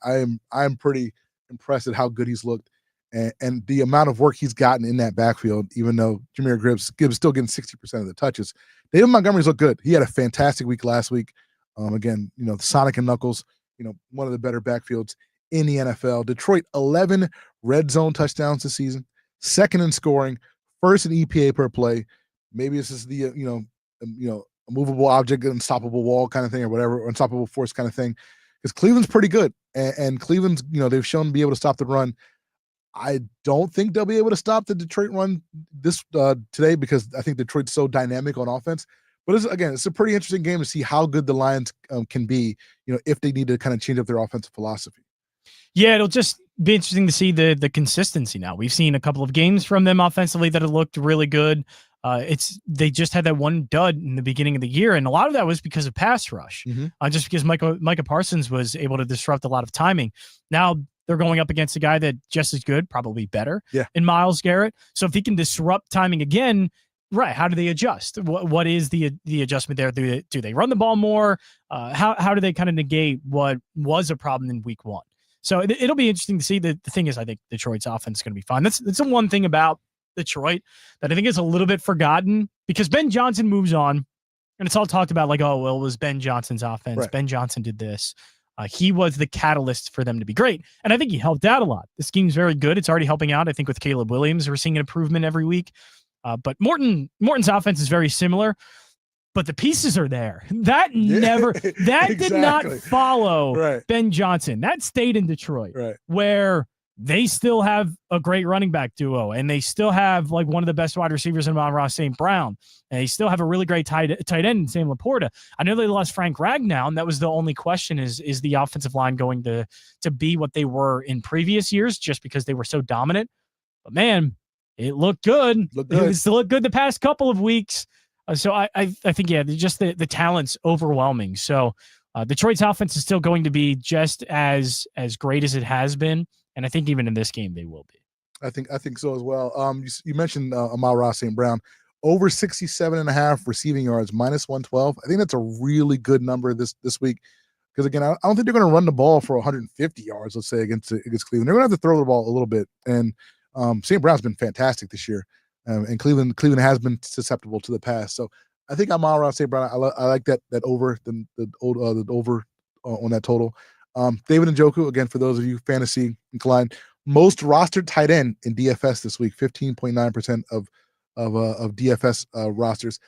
I'm pretty impressed at how good he's looked and the amount of work he's gotten in that backfield, even though Jahmyr Gibbs still getting 60% of the touches. David Montgomery's looked good. He had a fantastic week last week. Again, the Sonic and Knuckles, one of the better backfields in the NFL. Detroit, 11 red zone touchdowns this season, second in scoring, first in EPA per play. Maybe this is the a movable object, unstoppable wall kind of thing, or whatever, or unstoppable force kind of thing. Because Cleveland's pretty good, and Cleveland's they've shown to be able to stop the run. I don't think they'll be able to stop the Detroit run this today because I think Detroit's so dynamic on offense. But it's a pretty interesting game to see how good the Lions can be, if they need to kind of change up their offensive philosophy. Yeah, it'll just be interesting to see the consistency now. We've seen a couple of games from them offensively that have looked really good. They just had that one dud in the beginning of the year, and a lot of that was because of pass rush, just because Micah Parsons was able to disrupt a lot of timing. Now they're going up against a guy that just as good, probably better, in Myles Garrett. So if he can disrupt timing again, right? How do they adjust? What is the adjustment there? Do they run the ball more? How do they kind of negate what was a problem in week 1? So it'll be interesting to see. The thing is, I think Detroit's offense is going to be fine. That's the one thing about Detroit that I think is a little bit forgotten because Ben Johnson moves on and it's all talked about like, oh, well, it was Ben Johnson's offense. Right. Ben Johnson did this. He was the catalyst for them to be great. And I think he helped out a lot. The scheme's very good. It's already helping out. I think with Caleb Williams, we're seeing an improvement every week. But Morton's offense is very similar, but the pieces are there. That did not follow Ben Johnson. That stayed in Detroit, where they still have a great running back duo, and they still have like one of the best wide receivers in Amon-Ra St. Brown, and they still have a really great tight end in Sam Laporta. I know they lost Frank Ragnow, and that was the only question: is the offensive line going to be what they were in previous years, just because they were so dominant? But man, it looked good. It's looked good the past couple of weeks. So I think just the talent's overwhelming. So Detroit's offense is still going to be just as great as it has been. And I think even in this game, they will be. I think so as well. You mentioned Amon-Ra St. Brown, over 67.5 receiving yards, minus 112. I think that's a really good number this week. Because again, I don't think they're going to run the ball for 150 yards, let's say, against Cleveland. They're going to have to throw the ball a little bit. And St. Brown's been fantastic this year. And Cleveland has been susceptible to the pass. So I think Amon-Ra St. Brown, I like that over the over on that total. David Njoku, again, for those of you fantasy inclined, most rostered tight end in DFS this week, 15.9% of DFS rosters.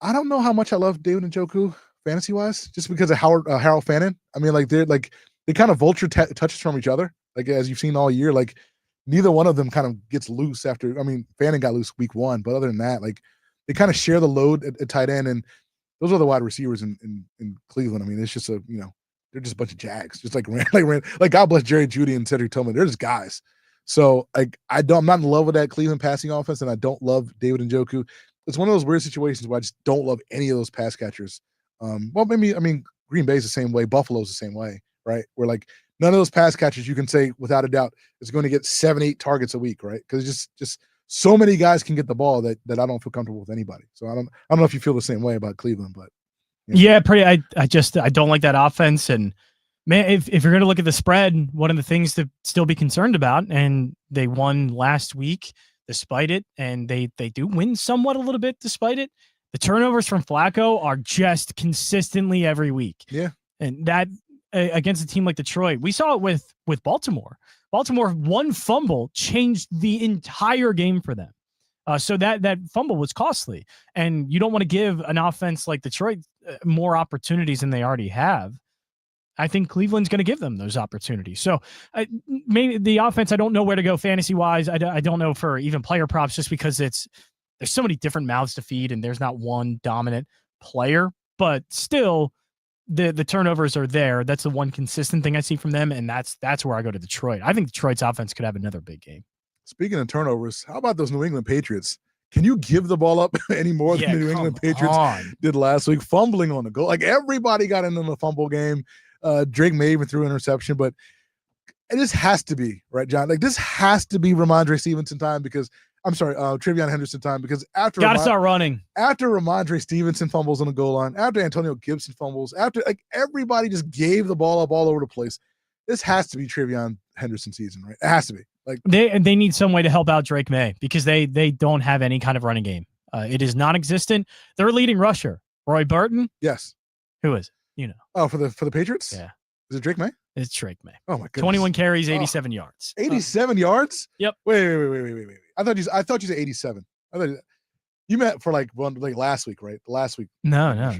I don't know how much I love David Njoku fantasy wise, just because of Harold Fannin. I mean, they kind of vulture touches from each other, like as you've seen all year. Like neither one of them kind of gets loose after. I mean, Fannin got loose week 1, but other than that, like they kind of share the load at tight end, and those are the wide receivers in Cleveland. I mean, it's just they're just a bunch of jags, just like God bless Jerry Jeudy and Cedric Tillman. They're just guys. So I'm not in love with that Cleveland passing offense, and I don't love David Njoku. It's one of those weird situations where I just don't love any of those pass catchers. Green Bay's the same way, Buffalo's the same way, right? Where like none of those pass catchers you can say without a doubt is going to get 7-8 targets a week, right? Because just so many guys can get the ball that I don't feel comfortable with anybody. So I don't know if you feel the same way about Cleveland, but. Yeah, I don't like that offense. And man, if you're going to look at the spread, one of the things to still be concerned about, and they won last week despite it, and they do win somewhat a little bit despite it. The turnovers from Flacco are just consistently every week. Yeah. And that against a team like Detroit, we saw it with Baltimore. Baltimore, one fumble changed the entire game for them. So that fumble was costly, and you don't want to give an offense like Detroit more opportunities than they already have. I think Cleveland's going to give them those opportunities. So maybe the offense, I don't know where to go fantasy wise. I don't know for even player props, just because there's so many different mouths to feed and there's not one dominant player, but still the turnovers are there. That's the one consistent thing I see from them. And that's where I go to Detroit. I think Detroit's offense could have another big game. Speaking of turnovers, how about those New England Patriots? Can you give the ball up any more than the New England Patriots did last week? Fumbling on the goal. Like everybody got into the fumble game. Drake May even threw an interception, but this has to be, right, John? Like this has to be Ramondre Stevenson time Trevion Henderson time, because after start running. After Ramondre Stevenson fumbles on the goal line, after Antonio Gibson fumbles, after like everybody just gave the ball up all over the place. This has to be Trevion Henderson season, right? It has to be. Like they need some way to help out Drake May, because they don't have any kind of running game. It is non-existent. Their leading rusher, Roy Burton. Yes. Who is it? You know. Oh, for the Patriots? Yeah. Is it Drake May? It's Drake May. Oh my goodness. 21 carries, 87 yards. 87 yards? Yep. Wait. I thought you said 87. I thought you meant for like last week, right? Last week. No.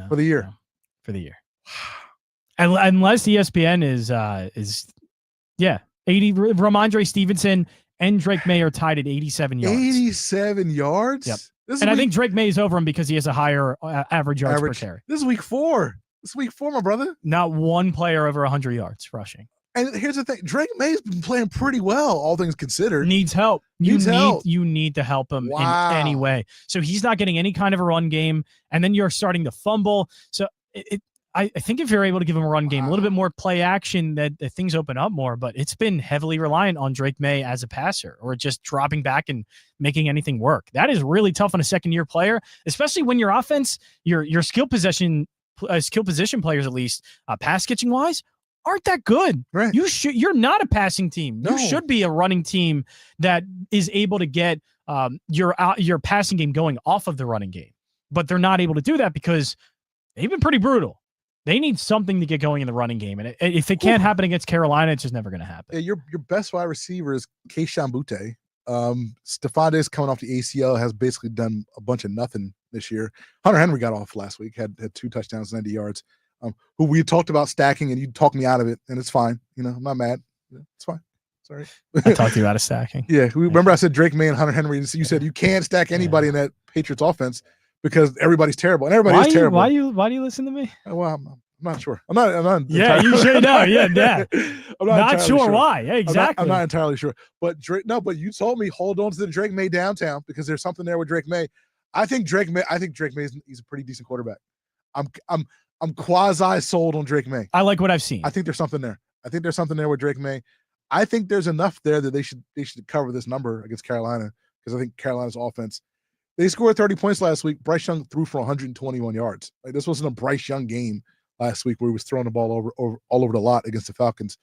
For the year. No. For the year. Unless ESPN is 80. Ramondre Stevenson and Drake May are tied at 87 yards. 87 yards? Yep. I think Drake May is over him because he has a higher average yards per carry. This is week 4. This is week 4, my brother. Not one player over 100 yards rushing. And here's the thing. Drake May's been playing pretty well, all things considered. Needs help. You need to help him in any way. So he's not getting any kind of a run game, and then you're starting to fumble. So I think if you're able to give him a run game, a little bit more play action, that things open up more. But it's been heavily reliant on Drake May as a passer, or just dropping back and making anything work. That is really tough on a second-year player, especially when your offense, your skill position players, at least pass catching wise, aren't that good. Right. You're not a passing team. No. You should be a running team that is able to get your passing game going off of the running game. But they're not able to do that because they've been pretty brutal. They need something to get going in the running game. And if it can't happen against Carolina, it's just never going to happen. Yeah, your best wide receiver is Keyshawn Butte. Stephon Diggs coming off the ACL has basically done a bunch of nothing this year. Hunter Henry got off last week, had 2 touchdowns, 90 yards. Who we talked about stacking, and you talked me out of it, and it's fine. I'm not mad. It's fine. Sorry. I talked to you about a stacking. Yeah, remember I said Drake May and Hunter Henry. And you said you can't stack anybody in that Patriots offense because everybody's terrible, and everybody is terrible. Why do you listen to me? Well, I'm not sure. I'm not. Yeah, you should know. Yeah. I'm not sure why. Yeah, exactly. I'm not entirely sure. But Drake, but you told me hold on to the Drake May downtown because there's something there with Drake May. I think Drake May he's a pretty decent quarterback. I'm quasi sold on Drake May. I like what I've seen. I think there's something there. With Drake May. I think there's enough there that they should cover this number against Carolina because I think Carolina's offense. They scored 30 points last week. Bryce Young threw for 121 yards. Like, this wasn't a Bryce Young game last week where he was throwing the ball all over the lot against the Falcons.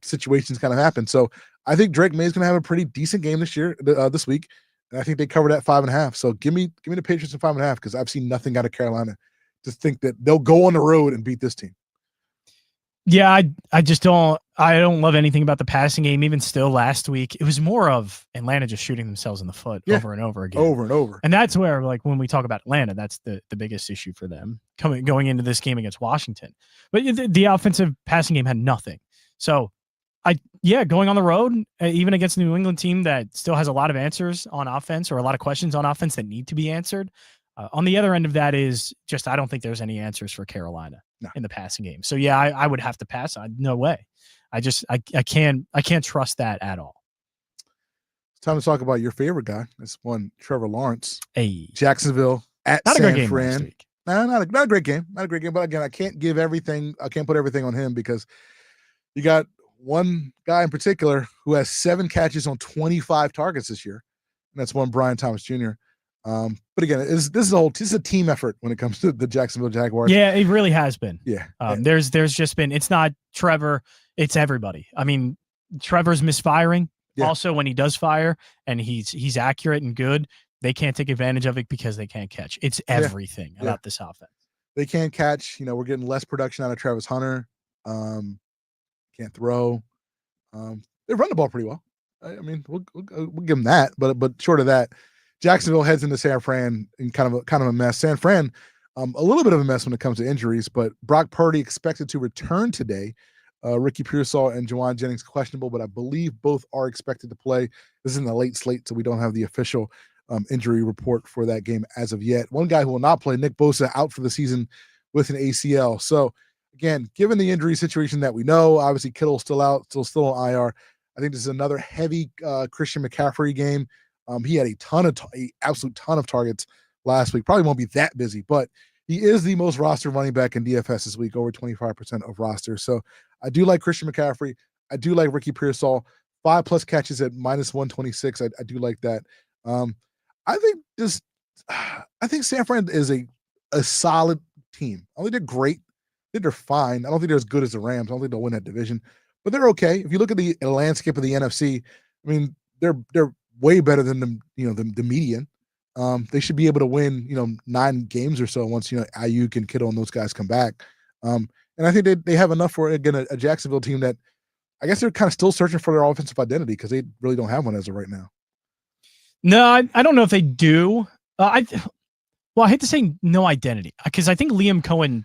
Situations kind of happen. So I think Drake May is going to have a pretty decent game this week. And I think they covered at 5.5. So give me the Patriots at 5.5 because I've seen nothing out of Carolina to think that they'll go on the road and beat this team. Yeah, I just don't love anything about the passing game. Even still last week, it was more of Atlanta just shooting themselves in the foot over and over again. Over and over. And that's where, like, when we talk about Atlanta, that's the biggest issue for them going into this game against Washington. But the offensive passing game had nothing. So going on the road, even against a New England team that still has a lot of answers on offense or a lot of questions on offense that need to be answered. On the other end of that is just I don't think there's any answers for Carolina in the passing game. So yeah, I would have to pass. No way. I can't trust that at all. It's time to talk about your favorite guy. This one, Trevor Lawrence. Hey, Jacksonville at not San a great game Fran. last week. No, not a great game. Not a great game. But again, I can't put everything on him because you got one guy in particular who has 7 catches on 25 targets this year, and that's one Brian Thomas Jr. But again, this is a team effort when it comes to the Jacksonville Jaguars. Yeah, it really has been. Yeah. There's just been, it's not Trevor, it's everybody. I mean, Trevor's misfiring. Yeah. Also, when he does fire and he's accurate and good, they can't take advantage of it because they can't catch. It's everything about this offense. They can't catch. We're getting less production out of Travis Hunter. Can't throw. They run the ball pretty well. I mean, we'll give them that. But short of that, Jacksonville heads into San Fran in kind of a mess. San Fran, a little bit of a mess when it comes to injuries, but Brock Purdy expected to return today. Ricky Pearsall and Juwan Jennings questionable, but I believe both are expected to play. This is in the late slate, so we don't have the official injury report for that game as of yet. One guy who will not play, Nick Bosa, out for the season with an ACL. So again, given the injury situation that we know, obviously Kittle's still out, still on IR. I think this is another heavy Christian McCaffrey game. He had an absolute ton of targets last week. Probably won't be that busy, but he is the most rostered running back in DFS this week, over 25% of roster. So I do like Christian McCaffrey. I do like Ricky Pearsall. 5+ catches at -126. I do like that. I think San Fran is a solid team. I don't think they're great. I think they're fine. I don't think they're as good as the Rams. I don't think they'll win that division, but they're okay. If you look at the landscape of the NFC, I mean, they're way better than the median. They should be able to win 9 games or so once Ayuk and Kittle and those guys come back. And I think they have enough for again a Jacksonville team that I guess they're kind of still searching for their offensive identity because they really don't have one as of right now. No, I don't know if they do. I hate to say no identity because I think Liam Cohen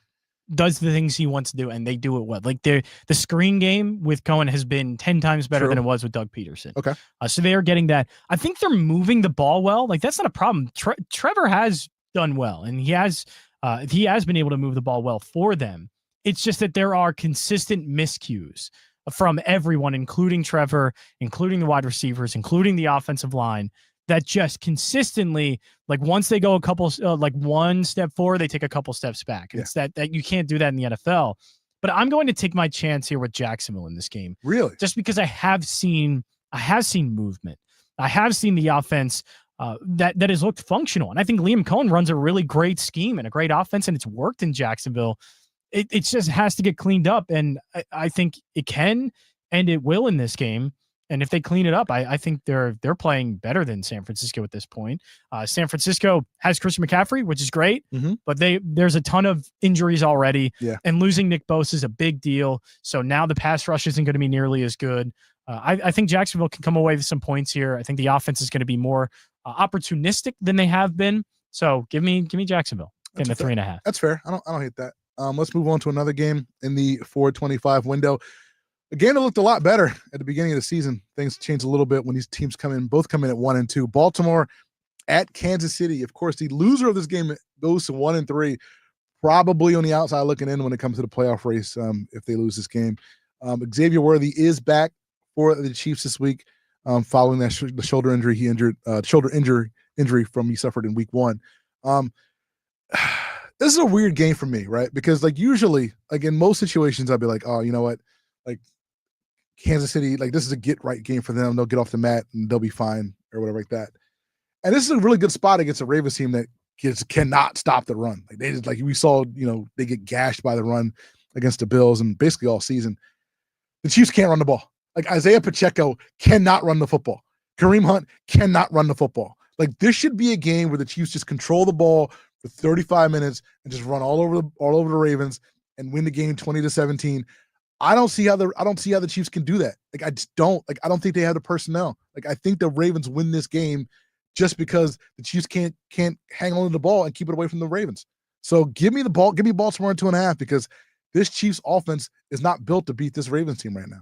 does the things he wants to do and they do it well. Like the screen game with Cohen has been 10 times better than it was with Doug Peterson. Okay. So they are getting that. I think they're moving the ball well. Like that's not a problem. Trevor has done well and he has been able to move the ball well for them. It's just that there are consistent miscues from everyone, including Trevor, including the wide receivers, including the offensive line, that just consistently, like once they go a couple, like one step forward, they take a couple steps back. It's that you can't do that in the NFL. But I'm going to take my chance here with Jacksonville in this game. Really? Just because I have seen movement. I have seen the offense that has looked functional. And I think Liam Cohen runs a really great scheme and a great offense, and it's worked in Jacksonville. It just has to get cleaned up. And I think it can, and it will in this game. And if they clean it up, I think they're playing better than San Francisco at this point. San Francisco has Christian McCaffrey, which is great, but there's a ton of injuries already. Yeah. And losing Nick Bosa is a big deal. So now the pass rush isn't going to be nearly as good. I think Jacksonville can come away with some points here. I think the offense is going to be more opportunistic than they have been. So give me Jacksonville in the 3.5. That's fair. I don't hate that. Let's move on to another game in the 425 window. A game that looked a lot better at the beginning of the season. Things changed a little bit when these teams both come in at 1-2. Baltimore at Kansas City. Of course, the loser of this game goes to 1-3. Probably on the outside looking in when it comes to the playoff race. If they lose this game, Xavier Worthy is back for the Chiefs this week, following that the shoulder injury injury from he suffered in week 1. This is a weird game for me, right? Because like usually, like in most situations, I'd be like, oh, you know what, like Kansas City, like this is a get right game for them. They'll get off the mat and they'll be fine or whatever like that. And this is a really good spot against a Ravens team that cannot stop the run. Like they just, like we saw, they get gashed by the run against the Bills and basically all season. The Chiefs can't run the ball. Like Isaiah Pacheco cannot run the football. Kareem Hunt cannot run the football. Like this should be a game where the Chiefs just control the ball for 35 minutes and just run all over the Ravens and win the game 20-17. I don't see how the Chiefs can do that. Like I just don't. Like I don't think they have the personnel. Like I think the Ravens win this game just because the Chiefs can't hang on to the ball and keep it away from the Ravens. So give me the ball. Give me Baltimore in 2.5 because this Chiefs offense is not built to beat this Ravens team right now.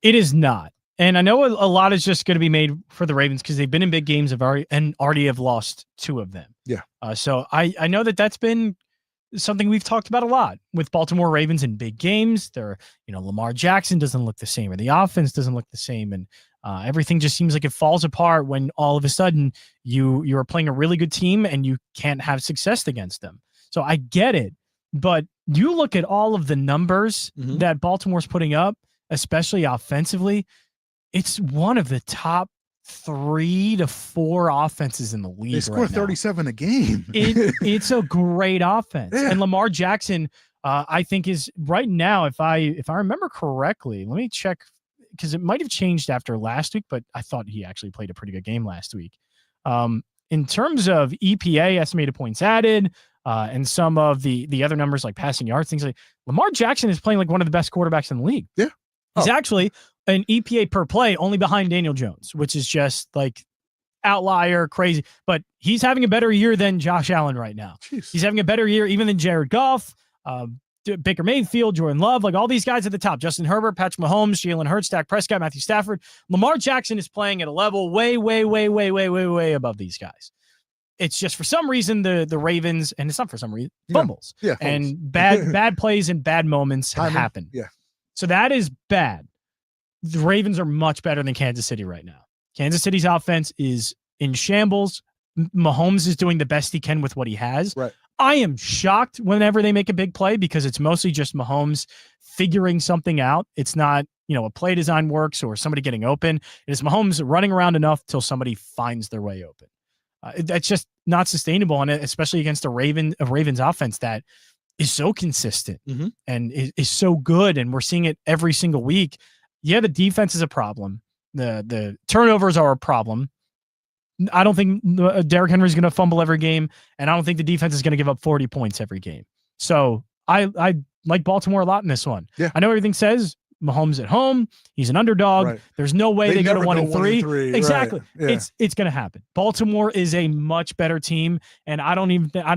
It is not. And I know a lot is just going to be made for the Ravens because they've been in big games already have lost 2 of them. Yeah. So I know that's been something we've talked about a lot with Baltimore Ravens in big games. They're, Lamar Jackson doesn't look the same or the offense doesn't look the same. And everything just seems like it falls apart when all of a sudden you're playing a really good team and you can't have success against them. So I get it. But you look at all of the numbers that Baltimore's putting up, especially offensively, it's one of the top 3 to 4 offenses in the league. They score 37 a game. It's a great offense. Yeah. And Lamar Jackson, I think is right now, if I remember correctly, let me check because it might have changed after last week, but I thought he actually played a pretty good game last week. In terms of EPA, estimated points added, and some of the other numbers like passing yards, things like Lamar Jackson is playing like one of the best quarterbacks in the league. Yeah. He's actually an EPA per play only behind Daniel Jones, which is just like outlier crazy, but he's having a better year than Josh Allen right now. Jeez. He's having a better year even than Jared Goff, Baker Mayfield, Jordan Love, like all these guys at the top, Justin Herbert, Patrick Mahomes, Jalen Hurts, Dak Prescott, Matthew Stafford. Lamar Jackson is playing at a level way above these guys. It's just for some reason the Ravens, and it's not for some reason, fumbles. Yeah, and bad plays and bad moments happen. Yeah. So that is bad. The Ravens are much better than Kansas City right now. Kansas City's offense is in shambles. Mahomes is doing the best he can with what he has. Right. I am shocked whenever they make a big play because it's mostly just Mahomes figuring something out. It's not, a play design works or somebody getting open. It is Mahomes running around enough till somebody finds their way open. That's just not sustainable, and especially against a Ravens offense that is so consistent and is so good, and we're seeing it every single week. Yeah, the defense is a problem. The turnovers are a problem. I don't think Derrick Henry is going to fumble every game, and I don't think the defense is going to give up 40 points every game. So I like Baltimore a lot in this one. Yeah. I know everything says Mahomes at home. He's an underdog. Right. There's no way they go to 1-3. Exactly. Right. Yeah. It's going to happen. Baltimore is a much better team, and I don't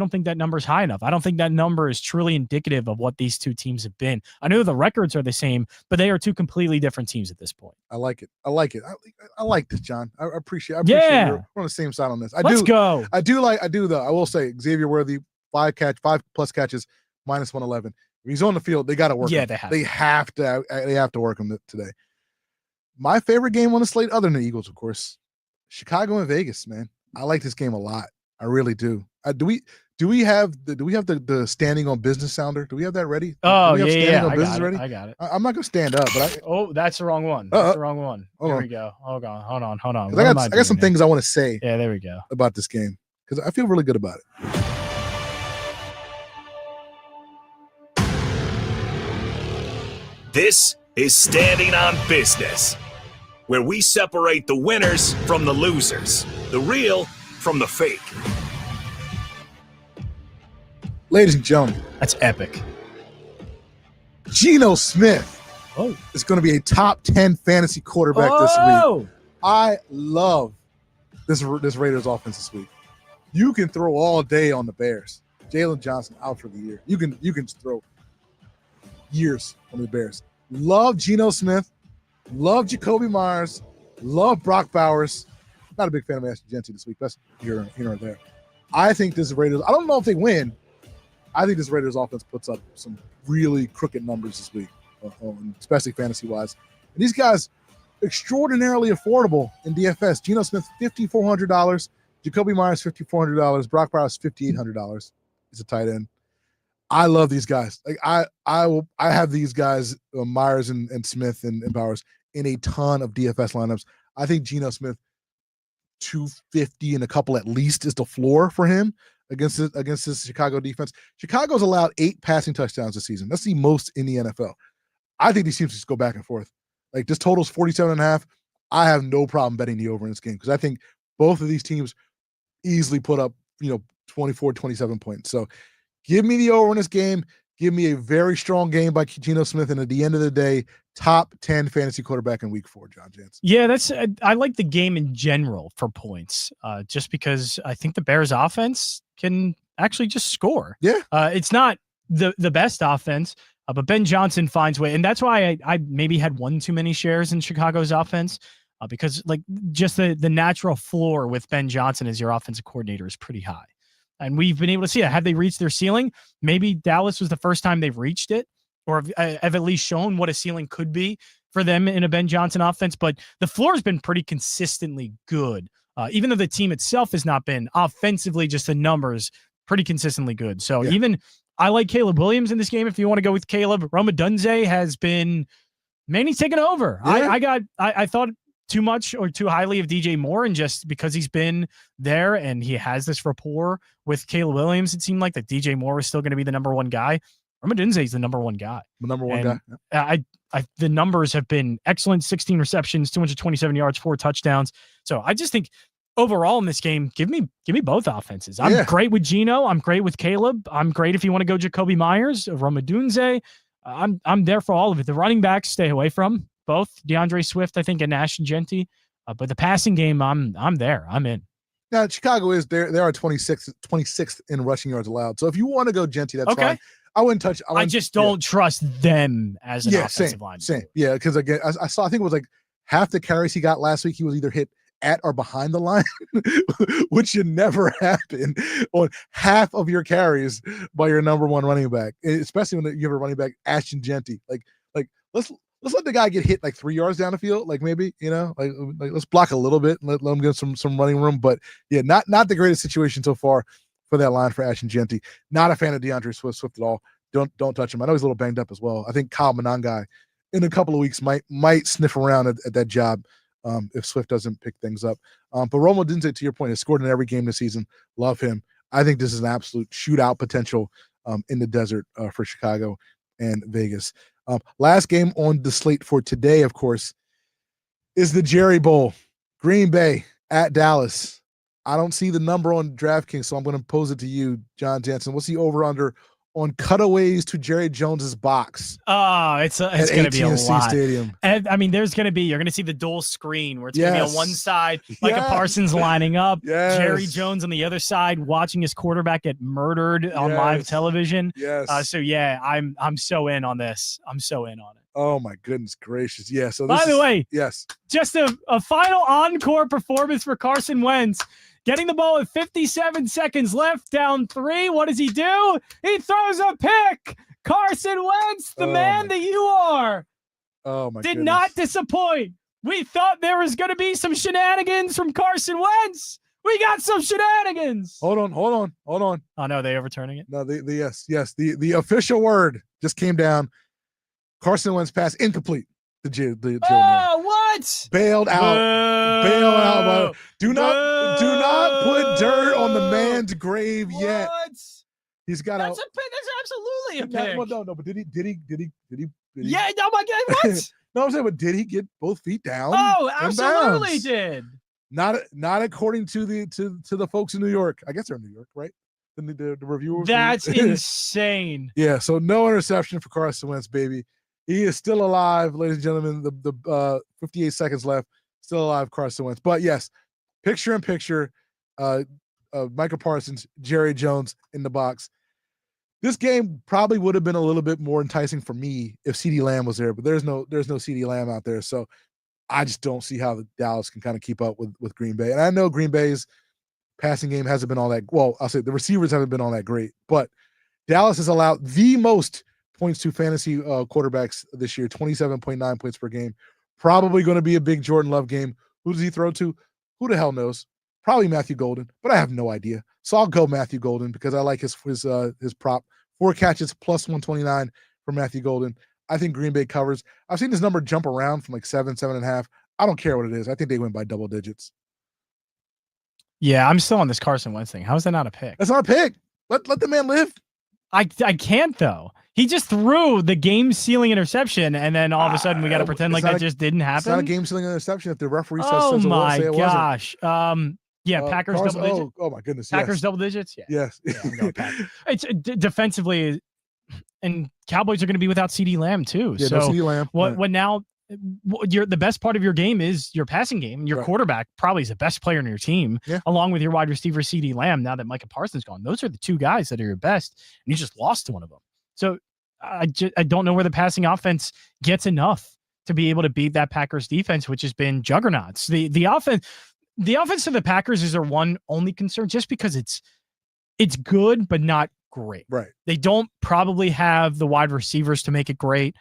think that number is high enough. I don't think that number is truly indicative of what these two teams have been. I know the records are the same, but they are two completely different teams at this point. I like it. I like this, John. I appreciate Yeah. we're on the same side on this. Let's go. I do though. I will say Xavier Worthy, 5+ catches, -111. If he's on the field, they got to work. Yeah, him. they have They have to work him today. My favorite game on the slate, other than the Eagles, of course, Chicago and Vegas. Man, I like this game a lot. I really do. Do we have the standing on business sounder? Do we have that ready? Oh, do we have yeah. I got it. I'm not gonna stand up, but that's the wrong one. That's the wrong one. There we go. Hold on. I got some things I want to say. Yeah, there we go. About this game because I feel really good about it. This is Standing on Business, where we separate the winners from the losers, the real from the fake. Ladies and gentlemen, that's epic. Geno Smith is going to be a top 10 fantasy quarterback this week. I love this Raiders offense this week. You can throw all day on the Bears. Jalen Johnson out for the year. You can throw years on the Bears. Love Geno Smith. Love Jacoby Myers. Love Brock Bowers. Not a big fan of Ashton Jeanty this week. That's here or there. I think this Raiders, I don't know if they win. I think this Raiders offense puts up some really crooked numbers this week, especially fantasy-wise. And these guys, extraordinarily affordable in DFS. Geno Smith, $5,400. Jacoby Myers, $5,400. Brock Bowers, $5,800. He's a tight end. I love these guys. Like I have these guys, Myers and Smith and Bowers, in a ton of DFS lineups. I think Geno Smith, 250 and a couple at least is the floor for him against this Chicago defense. Chicago's allowed 8 passing touchdowns this season. That's the most in the NFL. I think these teams just go back and forth. Like this total's 47.5. I have no problem betting the over in this game because I think both of these teams easily put up, 24, 27 points. So give me the over in this game. Give me a very strong game by Geno Smith, and at the end of the day, top 10 fantasy quarterback in week 4, John Jansen. Yeah, I like the game in general for points, just because I think the Bears offense can actually just score. Yeah. It's not the best offense, but Ben Johnson finds way. And that's why I maybe had one too many shares in Chicago's offense, because like just the natural floor with Ben Johnson as your offensive coordinator is pretty high. And we've been able to see that. Have they reached their ceiling? Maybe Dallas was the first time they've reached it, or have at least shown what a ceiling could be for them in a Ben Johnson offense. But the floor has been pretty consistently good, even though the team itself has not been offensively, just the numbers pretty consistently good. So even I like Caleb Williams in this game. If you want to go with Caleb, Roma Dunze has been, man, he's taken over. Yeah. I thought too much or too highly of DJ Moore, and just because he's been there and he has this rapport with Caleb Williams, it seemed like that DJ Moore was still going to be the number one guy. Ramadunze is the number one guy. The number one guy. The numbers have been excellent: 16 receptions, 227 yards, 4 touchdowns. So I just think overall in this game, give me both offenses. I'm great with Geno. I'm great with Caleb. I'm great if you want to go Jacoby Myers, Ramadunze. I'm there for all of it. The running backs, stay away from both DeAndre Swift, I think, and Ashton Jeanty. But the passing game, I'm there. I'm in. Now, Chicago is there. They are 26th in rushing yards allowed. So if you want to go Jeanty, that's fine. I wouldn't touch. I just don't trust them as an offensive line. Same. Yeah, because again, I saw. I think it was like half the carries he got last week. He was either hit at or behind the line, which should never happen on half of your carries by your number one running back, especially when you have a running back Ashton Jeanty. Like let's let the guy get hit like 3 yards down the field. Like maybe, like let's block a little bit and let him get some running room. But yeah, not the greatest situation so far for that line for Ashton Jeanty. Not a fan of DeAndre Swift at all. Don't touch him. I know he's a little banged up as well. I think Kyle Monangai in a couple of weeks might sniff around at that job if Swift doesn't pick things up. But Roma Dunze, to your point, has scored in every game this season. Love him. I think this is an absolute shootout potential in the desert for Chicago and Vegas. Last game on the slate for today, of course, is the Jerry Bowl. Green Bay at Dallas. I don't see the number on DraftKings, so I'm going to pose it to you, John Jansen. What's the over-under on cutaways to Jerry Jones's box? Oh, it's going to be a lot. Stadium. And I mean, you're going to see the dual screen where it's going to be on one side, like a Parsons lining up, Jerry Jones on the other side, watching his quarterback get murdered on live television. Yes. So yeah, I'm so in on this. I'm so in on it. Oh my goodness gracious. Yeah. So by the way, yes, just a final encore performance for Carson Wentz. Getting the ball with 57 seconds left, down 3. What does he do? He throws a pick. Carson Wentz, the man that you are. Oh my Did not disappoint. We thought there was going to be some shenanigans from Carson Wentz. We got some shenanigans. Hold on. Oh no, they overturning it? No, the official word just came down. Carson Wentz pass incomplete. What? Bailed out. Do not put dirt on the man's grave yet. He's got that's absolutely a pick. No, but did he? Yeah, no, my God, what? No, I'm saying, but did he get both feet down? Oh, absolutely did. Not according to the folks in New York. I guess they're in New York, right? The reviewer. That's insane. Yeah, so no interception for Carson Wentz, baby. He is still alive, ladies and gentlemen. The 58 seconds left. Still alive, Carson Wentz. But yes, picture in picture, Micah Parsons, Jerry Jones in the box. This game probably would have been a little bit more enticing for me if CeeDee Lamb was there, but there's no CeeDee Lamb out there. So I just don't see how the Dallas can kind of keep up with Green Bay. And I know Green Bay's passing game hasn't been all that, well, I'll say the receivers haven't been all that great, but Dallas has allowed the most points to fantasy quarterbacks this year, 27.9 points per game. Probably going to be a big Jordan Love game. Who does he throw to? Who the hell knows? Probably Matthew Golden, but I have no idea. So I'll go Matthew Golden because I like his prop. 4 catches plus 129 for Matthew Golden. I think Green Bay covers. I've seen this number jump around from like 7.5. I don't care what it is. I think they win by double digits. Yeah, I'm still on this Carson Wentz thing. How is that not a pick? That's not a pick. Let the man live. I can't though. He just threw the game-sealing interception, and then all of a sudden we got to pretend like that just didn't happen. It's not a game-sealing interception if the referee says oh so. My say it gosh. Yeah, Packers double digits. Oh my goodness. Packers yes. double digits. Yeah. Yes. It's defensively, and Cowboys are going to be without CeeDee Lamb too. Yeah, so no CeeDee Lamb. What now? The best part of your game is your passing game. Your quarterback probably is the best player in your team, along with your wide receiver CeeDee Lamb. Now that Micah Parsons gone, those are the two guys that are your best, and you just lost to one of them. So I don't know where the passing offense gets enough to be able to beat that Packers defense, which has been juggernauts. The offense of the Packers is their one only concern, just because it's good but not great. Right. They don't probably have the wide receivers to make it great.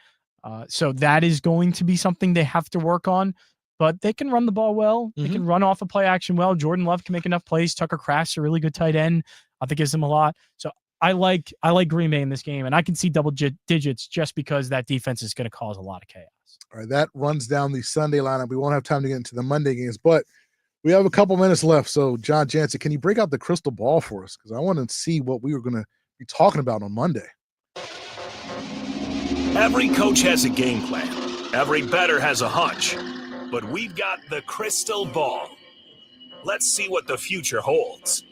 So that is going to be something they have to work on, but they can run the ball well. They can run off a play action well. Jordan Love can make enough plays. Tucker Kraft's a really good tight end. I think gives them a lot. So I like Green Bay in this game, and I can see double digits just because that defense is going to cause a lot of chaos. All right, that runs down the Sunday lineup. We won't have time to get into the Monday games, but we have a couple minutes left. So, Jon Jansen, can you break out the crystal ball for us? Because I want to see what we were going to be talking about on Monday. Every coach has a game plan. Every bettor has a hunch. But we've got the crystal ball. Let's see what the future holds.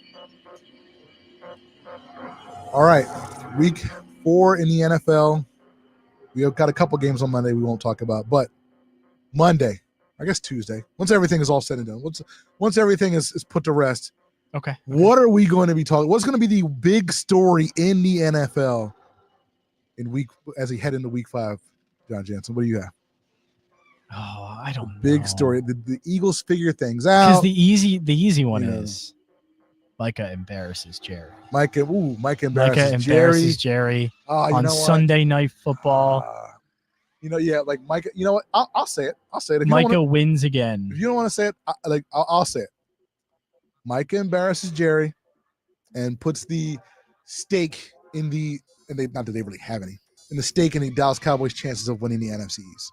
All right, week 4 in the NFL. We have got a couple games on Monday we won't talk about, but Monday, I guess Tuesday, once everything is all said and done, once everything is put to rest, okay, what are we going to be talking? What's going to be the big story in the NFL as we head into week 5? Jon Jansen, what do you have? Oh, I don't know. Big story. The Eagles figure things out. Because the easy one is Micah embarrasses Jerry. Micah embarrasses Jerry. On Sunday Night Football. Like Micah. You know what? I'll say it. If Micah wins again. If you don't want to say it, I'll say it. Micah embarrasses Jerry, and puts the stake in the not that they really have any, in the stake in the Dallas Cowboys' chances of winning the NFC East.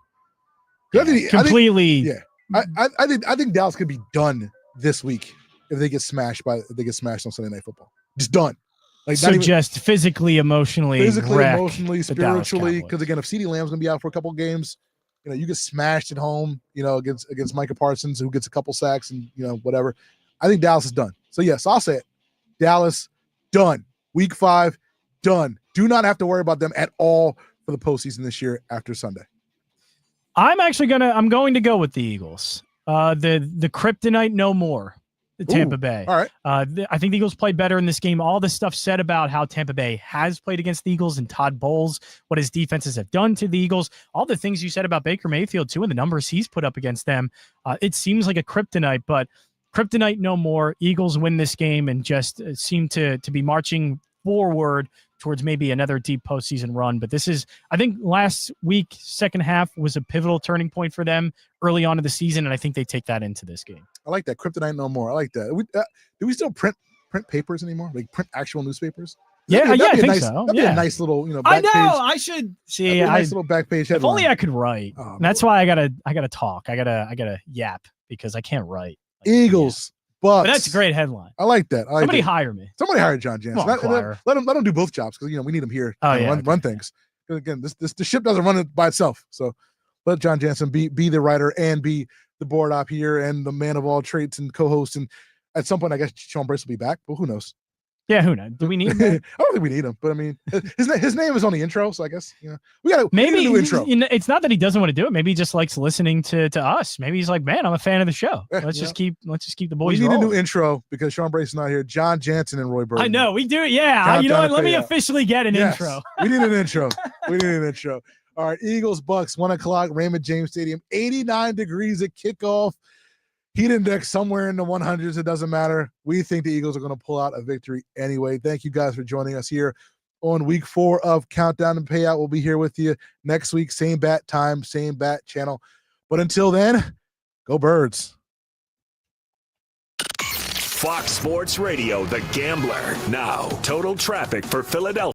Completely. I think Dallas could be done this week if they get smashed on Sunday Night Football. Just done. Just physically, emotionally, spiritually. Because again, if CeeDee Lamb's gonna be out for a couple games, you get smashed at home, against Micah Parsons, who gets a couple sacks and whatever. I think Dallas is done. So yes, I'll say it. Dallas done. Week 5 done. Do not have to worry about them at all for the postseason this year after Sunday. I'm going to go with the Eagles. The kryptonite no more. Tampa Bay. All right. I think the Eagles played better in this game. All the stuff said about how Tampa Bay has played against the Eagles and Todd Bowles, what his defenses have done to the Eagles, all the things you said about Baker Mayfield too, and the numbers he's put up against them. It seems like a kryptonite, but kryptonite no more. Eagles win this game and just seem to be marching forward towards maybe another deep postseason run. But I think last week, second half was a pivotal turning point for them early on in the season, and I think they take that into this game. I like that. Kryptonite no more. I like that. Do we still print papers anymore? Like print actual newspapers? I think so. That'd be a nice little, back I know. page. I should see. Nice little back page headline. If only I could write. That's why I gotta talk. I gotta yap because I can't write. Eagles. But that's a great headline. I like that. Somebody hire me. Somebody hire Jon Jansen. Let him do both jobs because we need him here. Run things. Again, the ship doesn't run it by itself. So let Jon Jansen be the writer and be the board op here and the man of all traits and co-host. And at some point, I guess Sean Brace will be back, but who knows? Yeah, who knows? Do we need him? I don't think we need him, but I mean, his name is on the intro, so I guess we need a new intro. It's not that he doesn't want to do it. Maybe he just likes listening to us. Maybe he's like, man, I'm a fan of the show. Let's just keep the boys. We need rolling. a new intro because Sean Brace is not here. John Jansen and Roy Burton. I know we do. Yeah, you know what? Let me officially get an intro. We need an intro. All right, Eagles Bucks 1 o'clock, Raymond James Stadium, 89 degrees at kickoff. Heat index somewhere in the 100s. It doesn't matter. We think the Eagles are going to pull out a victory anyway. Thank you guys for joining us here on week 4 of Countdown and Payout. We'll be here with you next week. Same bat time, same bat channel. But until then, go Birds. Fox Sports Radio, The Gambler. Now, total traffic for Philadelphia.